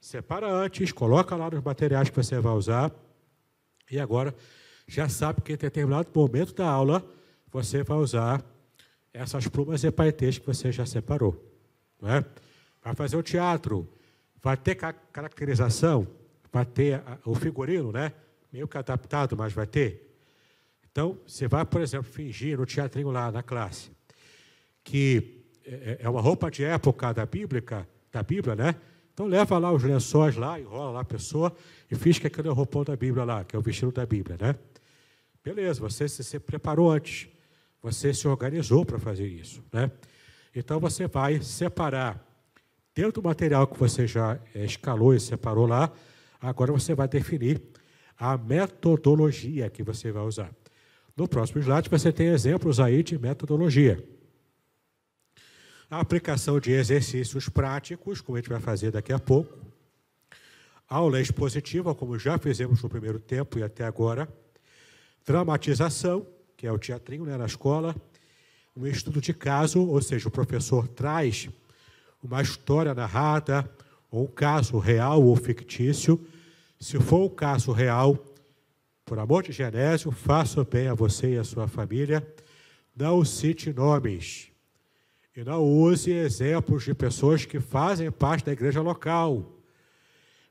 Separa antes, coloca lá nos materiais que você vai usar e agora já sabe que em determinado momento da aula você vai usar essas plumas e paetês que você já separou. Não é? Vai fazer o teatro, vai ter caracterização, vai ter o figurino, né? Meio que adaptado, mas vai ter. Então, você vai, por exemplo, fingir no teatrinho lá na classe que é uma roupa de época da Bíblia, né? Então, leva lá os lençóis lá, enrola lá a pessoa e finge que aquele é o roupão da Bíblia lá, que é o vestido da Bíblia, né? Beleza, você se preparou antes, você se organizou para fazer isso, né? Então, você vai separar, dentro do material que você já escalou e separou lá, agora você vai definir a metodologia que você vai usar. No próximo slide, você tem exemplos aí de metodologia. A aplicação de exercícios práticos, como a gente vai fazer daqui a pouco. Aula expositiva, como já fizemos no primeiro tempo e até agora. Dramatização, que é o teatrinho, né, na escola. Um estudo de caso, ou seja, o professor traz uma história narrada, ou um caso real ou fictício. Se for um caso real, por amor de Genésio, faça bem a você e a sua família. Não cite nomes. E não use exemplos de pessoas que fazem parte da igreja local.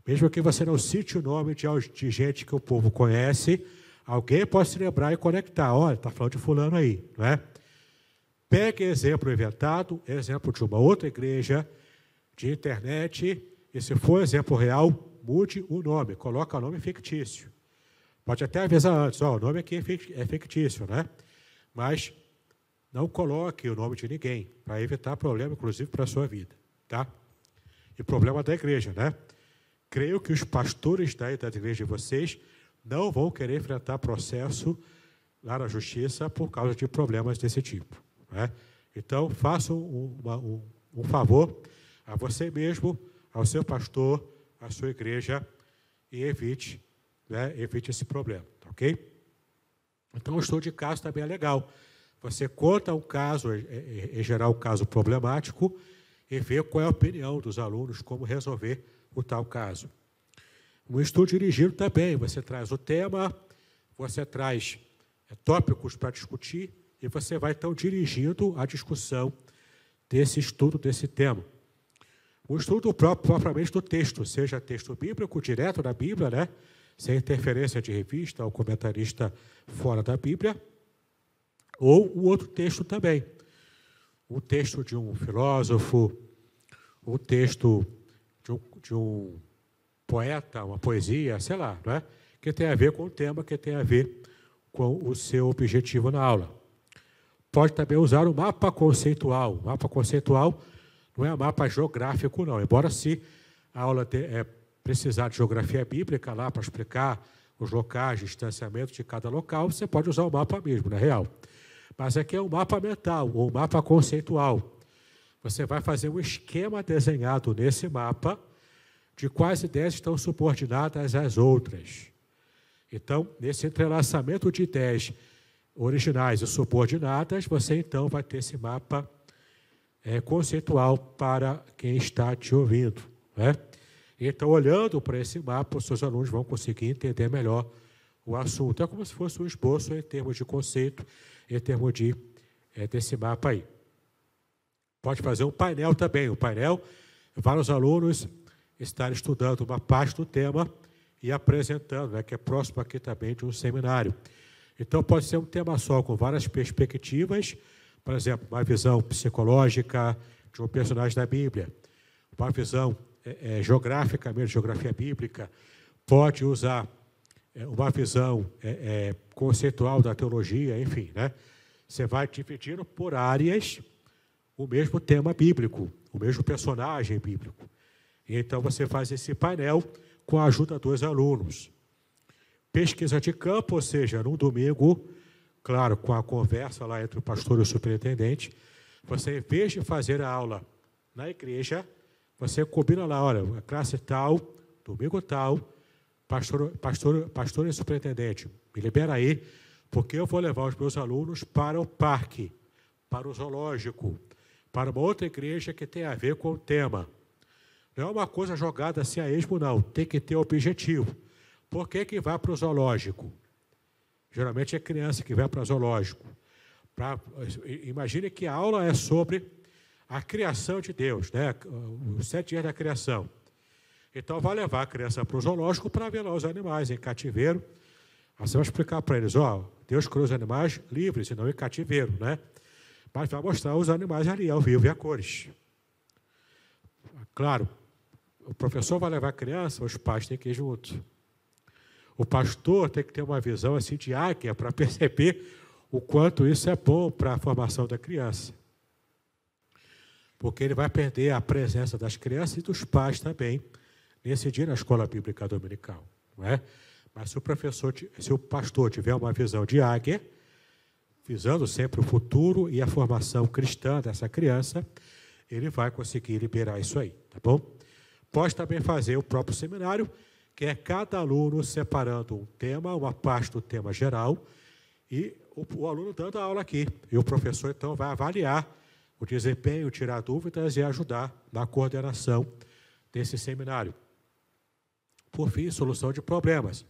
Mesmo que você não cite o nome de gente que o povo conhece, alguém pode se lembrar e conectar. Olha, está falando de fulano aí, não é? Pegue exemplo inventado, exemplo de uma outra igreja, de internet, e se for exemplo real, mude o nome, coloque o nome fictício. Pode até avisar antes, ó, o nome aqui é fictício, né? Mas não coloque o nome de ninguém, para evitar problema, inclusive, para a sua vida, tá? E problema da igreja, né? Creio que os pastores da igreja de vocês não vão querer enfrentar processo lá na justiça por causa de problemas desse tipo, né? Então, faça um favor a você mesmo, ao seu pastor, à sua igreja, e evite esse problema, tá ok? Então, o estudo de caso também é legal. Você conta um caso, em geral, um caso problemático, e vê qual é a opinião dos alunos, como resolver o tal caso. Um estudo dirigido também, você traz o tema, você traz tópicos para discutir, e você vai, então, dirigindo a discussão desse estudo, desse tema. O estudo propriamente do texto, seja texto bíblico, direto da Bíblia, né? Sem interferência de revista ou comentarista fora da Bíblia, ou o outro texto também. Um texto de um filósofo, um texto de um poeta, uma poesia, sei lá, não é? Que tem a ver com o tema, que tem a ver com o seu objetivo na aula. Pode também usar o mapa conceitual. O mapa conceitual não é mapa geográfico, não. Embora se a aula precisar de geografia bíblica lá para explicar os locais, distanciamento de cada local, você pode usar o mapa mesmo, não é real. Mas aqui é um mapa mental, ou um mapa conceitual. Você vai fazer um esquema desenhado nesse mapa de quais ideias estão subordinadas às outras. Então, nesse entrelaçamento de ideias originais e subordinadas, você então vai ter esse mapa conceitual para quem está te ouvindo, né? Então, olhando para esse mapa, os seus alunos vão conseguir entender melhor o assunto. É como se fosse um esboço em termos de conceito, em termos desse mapa aí. Pode fazer um painel também. O painel, vários alunos estarem estudando uma parte do tema e apresentando, né, que é próximo aqui também de um seminário. Então, pode ser um tema só, com várias perspectivas, por exemplo, uma visão psicológica de um personagem da Bíblia, uma visão geográfica, mesmo geografia bíblica, pode usar uma visão conceitual da teologia, enfim, né? Você vai dividindo por áreas o mesmo tema bíblico, o mesmo personagem bíblico. E então, você faz esse painel com a ajuda dos alunos. Pesquisa de campo, ou seja, num domingo, claro, com a conversa lá entre o pastor e o superintendente, você, em vez de fazer a aula na igreja, você combina lá, olha, classe tal, domingo tal, pastor e superintendente, me libera aí, porque eu vou levar os meus alunos para o parque, para o zoológico, para uma outra igreja que tem a ver com o tema. Não é uma coisa jogada assim a esmo, não. Tem que ter objetivo. Por que vai para o zoológico? Geralmente é criança que vai para o zoológico. Imagine que a aula é sobre a criação de Deus, né? Os 7 dias da criação. Então, vai levar a criança para o zoológico para ver lá os animais em cativeiro. Aí você vai explicar para eles, Deus criou os animais livres e não em cativeiro, né? Mas vai mostrar os animais ali, ao vivo e a cores. Claro, o professor vai levar a criança, os pais têm que ir junto. O pastor tem que ter uma visão assim de águia para perceber o quanto isso é bom para a formação da criança. Porque ele vai perder a presença das crianças e dos pais também nesse dia na escola bíblica dominical, não é? Mas se o pastor tiver uma visão de águia, visando sempre o futuro e a formação cristã dessa criança, ele vai conseguir liberar isso aí, tá bom? Pode também fazer o próprio seminário, que é cada aluno separando um tema, uma parte do tema geral, e o aluno dando a aula aqui. E o professor, então, vai avaliar o desempenho, tirar dúvidas e ajudar na coordenação desse seminário. Por fim, solução de problemas.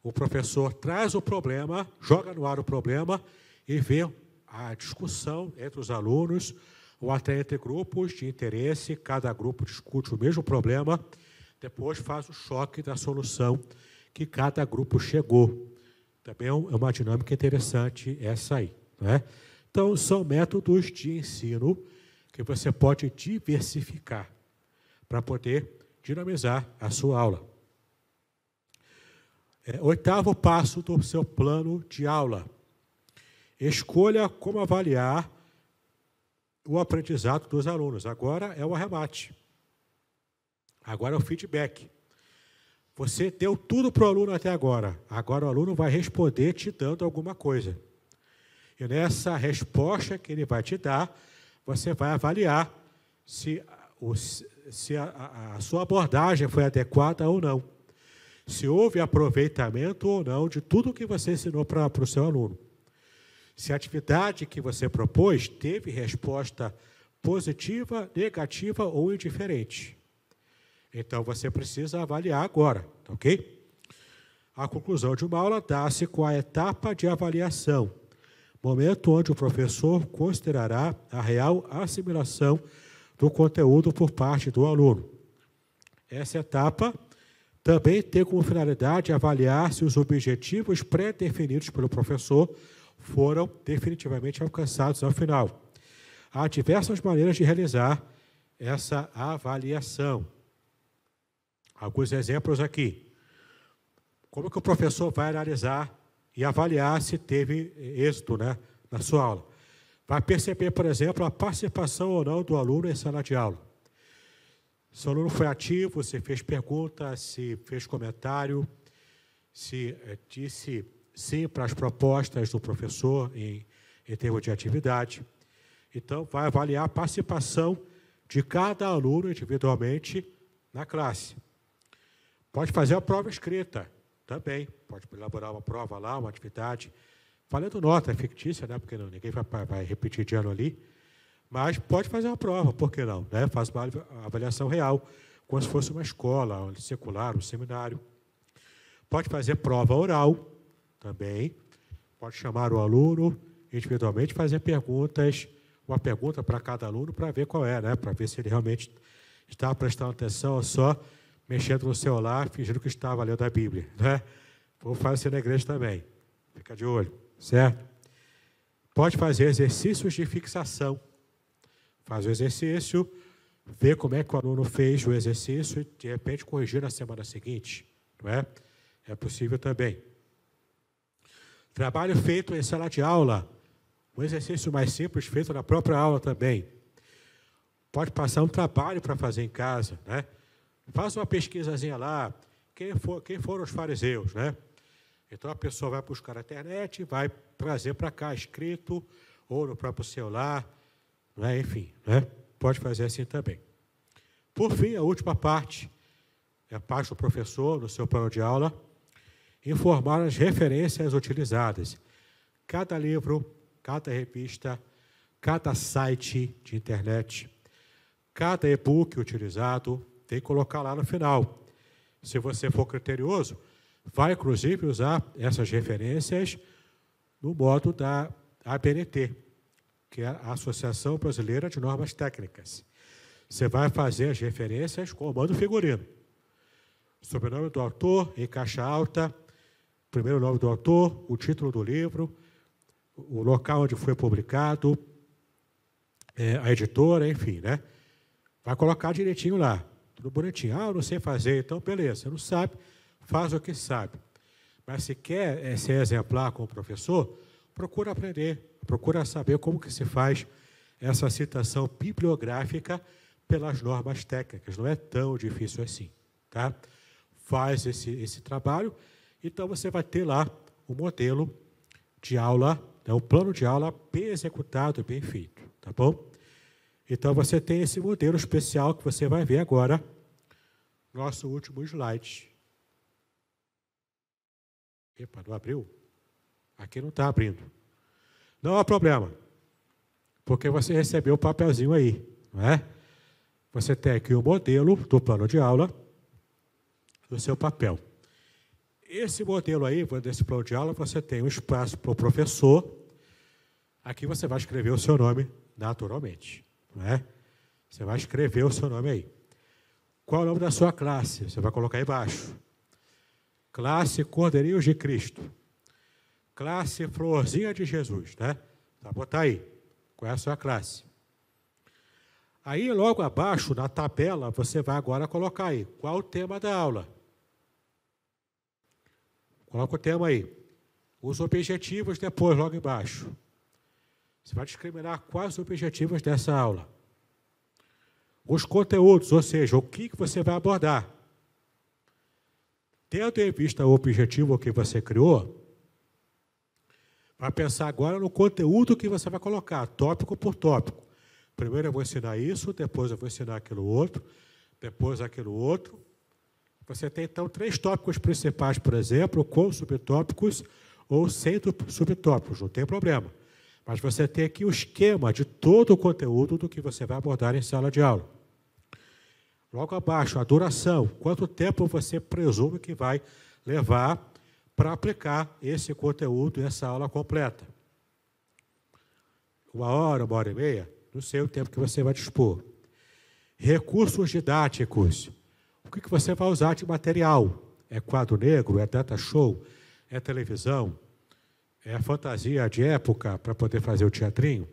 O professor traz o problema, joga no ar o problema e vê a discussão entre os alunos ou até entre grupos de interesse. Cada grupo discute o mesmo problema, depois faz o choque da solução que cada grupo chegou. Também é uma dinâmica interessante essa aí, né? Então, são métodos de ensino que você pode diversificar para poder dinamizar a sua aula. 8º passo do seu plano de aula. Escolha como avaliar o aprendizado dos alunos. Agora é o arremate. Agora é o feedback. Você deu tudo para o aluno até agora. Agora o aluno vai responder te dando alguma coisa. E nessa resposta que ele vai te dar, você vai avaliar se a sua abordagem foi adequada ou não. Se houve aproveitamento ou não de tudo que você ensinou para o seu aluno. Se a atividade que você propôs teve resposta positiva, negativa ou indiferente. Então, você precisa avaliar agora, ok? A conclusão de uma aula dá-se com a etapa de avaliação, momento onde o professor considerará a real assimilação do conteúdo por parte do aluno. Essa etapa também tem como finalidade avaliar se os objetivos pré-definidos pelo professor foram definitivamente alcançados ao final. Há diversas maneiras de realizar essa avaliação. Alguns exemplos aqui. Como que o professor vai analisar e avaliar se teve êxito, né, na sua aula? Vai perceber, por exemplo, a participação ou não do aluno em sala de aula. Se o aluno foi ativo, se fez pergunta, se fez comentário, se disse sim para as propostas do professor em termos de atividade. Então, vai avaliar a participação de cada aluno individualmente na classe. Pode fazer a prova escrita também, pode elaborar uma prova lá, uma atividade, valendo nota, é fictícia, né? Porque ninguém vai repetir de ano ali, mas pode fazer uma prova, por que não? Né? Faz uma avaliação real, como se fosse uma escola, um secular, um seminário. Pode fazer prova oral também, pode chamar o aluno individualmente, fazer perguntas, uma pergunta para cada aluno para ver qual é, né? Para ver se ele realmente está prestando atenção ou só mexendo no celular, fingindo que estava lendo a Bíblia, né? Vou fazer isso na igreja também. Fica de olho, certo? Pode fazer exercícios de fixação. Faz o exercício, vê como é que o aluno fez o exercício e, de repente, corrigir na semana seguinte, não é? É possível também. Trabalho feito em sala de aula. Um exercício mais simples feito na própria aula também. Pode passar um trabalho para fazer em casa, né? Faz uma pesquisazinha lá, quem foram os fariseus, né? Então, a pessoa vai buscar na internet e vai trazer para cá, escrito, ou no próprio celular, né? Enfim, né? Pode fazer assim também. Por fim, a última parte, é a parte do professor, no seu plano de aula, informar as referências utilizadas. Cada livro, cada revista, cada site de internet, cada e-book utilizado, tem que colocar lá no final. Se você for criterioso, vai, inclusive, usar essas referências no modo da ABNT, que é a Associação Brasileira de Normas Técnicas. Você vai fazer as referências com o comando figurino. Sobrenome do autor, em caixa alta, primeiro nome do autor, o título do livro, o local onde foi publicado, a editora, enfim, né? Vai colocar direitinho lá. Tudo bonitinho. Ah, eu não sei fazer, então beleza. Você não sabe, faz o que sabe. Mas se quer ser exemplar com o professor, procura aprender, procura saber como que se faz essa citação bibliográfica pelas normas técnicas. Não é tão difícil assim, tá? Faz esse trabalho, então você vai ter lá o modelo de aula, né, o plano de aula bem executado, bem feito, tá bom? Então, você tem esse modelo especial que você vai ver agora, nosso último slide. Epa, não abriu? Aqui não está abrindo. Não há problema, porque você recebeu o papelzinho aí, não é? Você tem aqui o modelo do plano de aula, do seu papel. Esse modelo aí, desse plano de aula, você tem um espaço para o professor. Aqui você vai escrever o seu nome naturalmente. Não é? Você vai escrever o seu nome aí. Qual é o nome da sua classe? Você vai colocar aí embaixo. Classe Cordeirinhos de Cristo. Classe Florzinha de Jesus, né? Vai botar aí. Qual é a sua classe? Aí, logo abaixo, na tabela, você vai agora colocar aí. Qual o tema da aula? Coloca o tema aí. Os objetivos depois, logo embaixo. Você vai discriminar quais os objetivos dessa aula. Os conteúdos, ou seja, o que você vai abordar. Tendo em vista o objetivo que você criou, Vai pensar agora no conteúdo que você vai colocar, tópico por tópico. Primeiro eu vou ensinar isso, depois eu vou ensinar aquilo outro, depois aquilo outro. Você tem, então, 3 tópicos principais, por exemplo, com subtópicos ou sem subtópicos, não tem problema. Mas você tem aqui o esquema de todo o conteúdo do que você vai abordar em sala de aula. Logo abaixo, a duração, quanto tempo você presume que vai levar para aplicar esse conteúdo, essa aula completa. 1 hora, 1 hora e meia, não sei o tempo que você vai dispor. Recursos didáticos. O que você vai usar de material? É quadro negro? É data show? É televisão? É fantasia de época para poder fazer o teatrinho?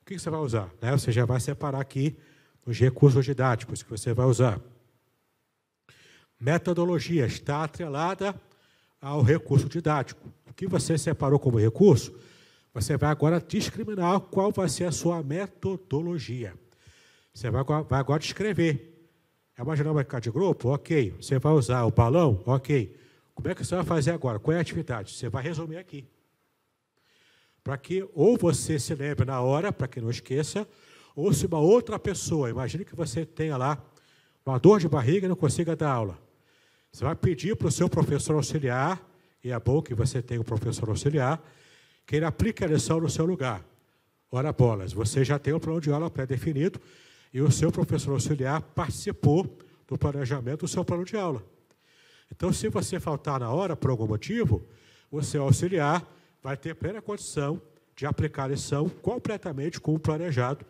O que você vai usar? Você já vai separar aqui os recursos didáticos que você vai usar. Metodologia está atrelada ao recurso didático. O que você separou como recurso, você vai agora discriminar qual vai ser a sua metodologia. Você vai agora descrever. É uma dinâmica de grupo? Ok. Você vai usar o balão? Ok. Como é que você vai fazer agora? Qual é a atividade? Você vai resumir aqui. Para que ou você se lembre na hora, para que não esqueça, ou se uma outra pessoa, imagine que você tenha lá uma dor de barriga e não consiga dar aula. Você vai pedir para o seu professor auxiliar, e é bom que você tenha um professor auxiliar, que ele aplique a lição no seu lugar. Ora bolas, você já tem um plano de aula pré-definido e o seu professor auxiliar participou do planejamento do seu plano de aula. Então, se você faltar na hora, por algum motivo, o seu auxiliar vai ter plena condição de aplicar a lição completamente como planejado,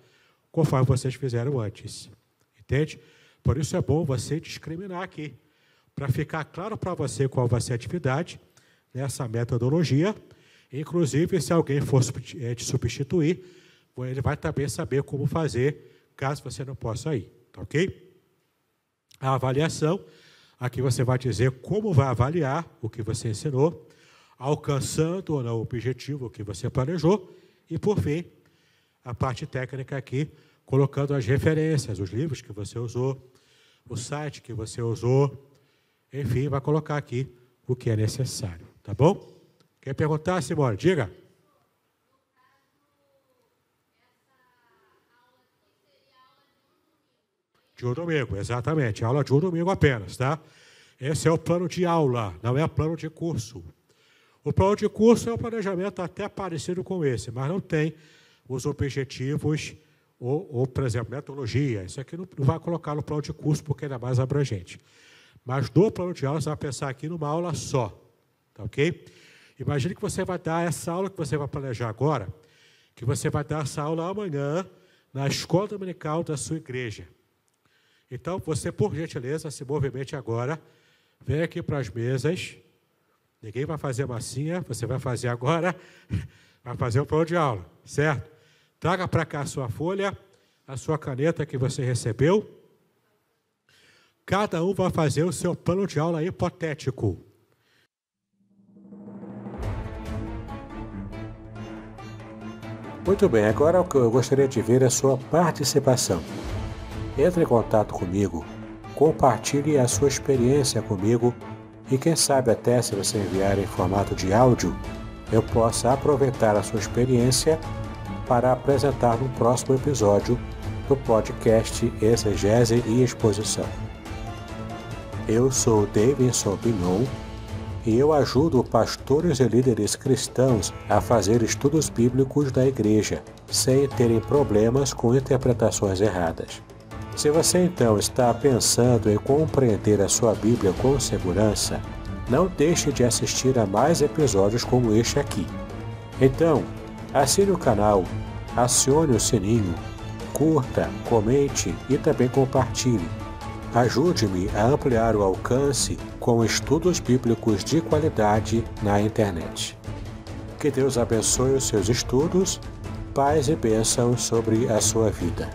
conforme vocês fizeram antes. Entende? Por isso é bom você discriminar aqui, para ficar claro para você qual vai ser a atividade nessa metodologia. Inclusive, se alguém for te substituir, ele vai também saber como fazer, caso você não possa ir. Tá ok? A avaliação, aqui você vai dizer como vai avaliar o que você ensinou, alcançando ou não o objetivo que você planejou, e, por fim, a parte técnica aqui, colocando as referências, os livros que você usou, o site que você usou, enfim, vai colocar aqui o que é necessário, tá bom? Quer perguntar, Simone? Diga. De um domingo, exatamente. Aula de um domingo apenas, tá? Esse é o plano de aula, não é plano de curso. O plano de curso é um planejamento até parecido com esse, mas não tem os objetivos ou, por exemplo, metodologia. Isso aqui não vai colocar no plano de curso porque ele é mais abrangente. Mas do plano de aula, você vai pensar aqui numa aula só, tá ok? Imagine que você vai dar essa aula que você vai planejar agora, que você vai dar essa aula amanhã na escola dominical da sua igreja. Então, você, por gentileza, se movimente agora, vem aqui para as mesas, ninguém vai fazer massinha, você vai fazer agora, vai fazer o plano de aula, certo? Traga para cá a sua folha, a sua caneta que você recebeu. Cada um vai fazer o seu plano de aula hipotético. Muito bem, agora o que eu gostaria de ver é a sua participação. Entre em contato comigo, compartilhe a sua experiência comigo e quem sabe até se você enviar em formato de áudio, eu possa aproveitar a sua experiência para apresentar no próximo episódio do podcast Exegese e Exposição. Eu sou Davidson Bignon e eu ajudo pastores e líderes cristãos a fazer estudos bíblicos da igreja, sem terem problemas com interpretações erradas. Se você então está pensando em compreender a sua Bíblia com segurança, não deixe de assistir a mais episódios como este aqui. Então, assine o canal, acione o sininho, curta, comente e também compartilhe. Ajude-me a ampliar o alcance com estudos bíblicos de qualidade na internet. Que Deus abençoe os seus estudos, paz e bênçãos sobre a sua vida.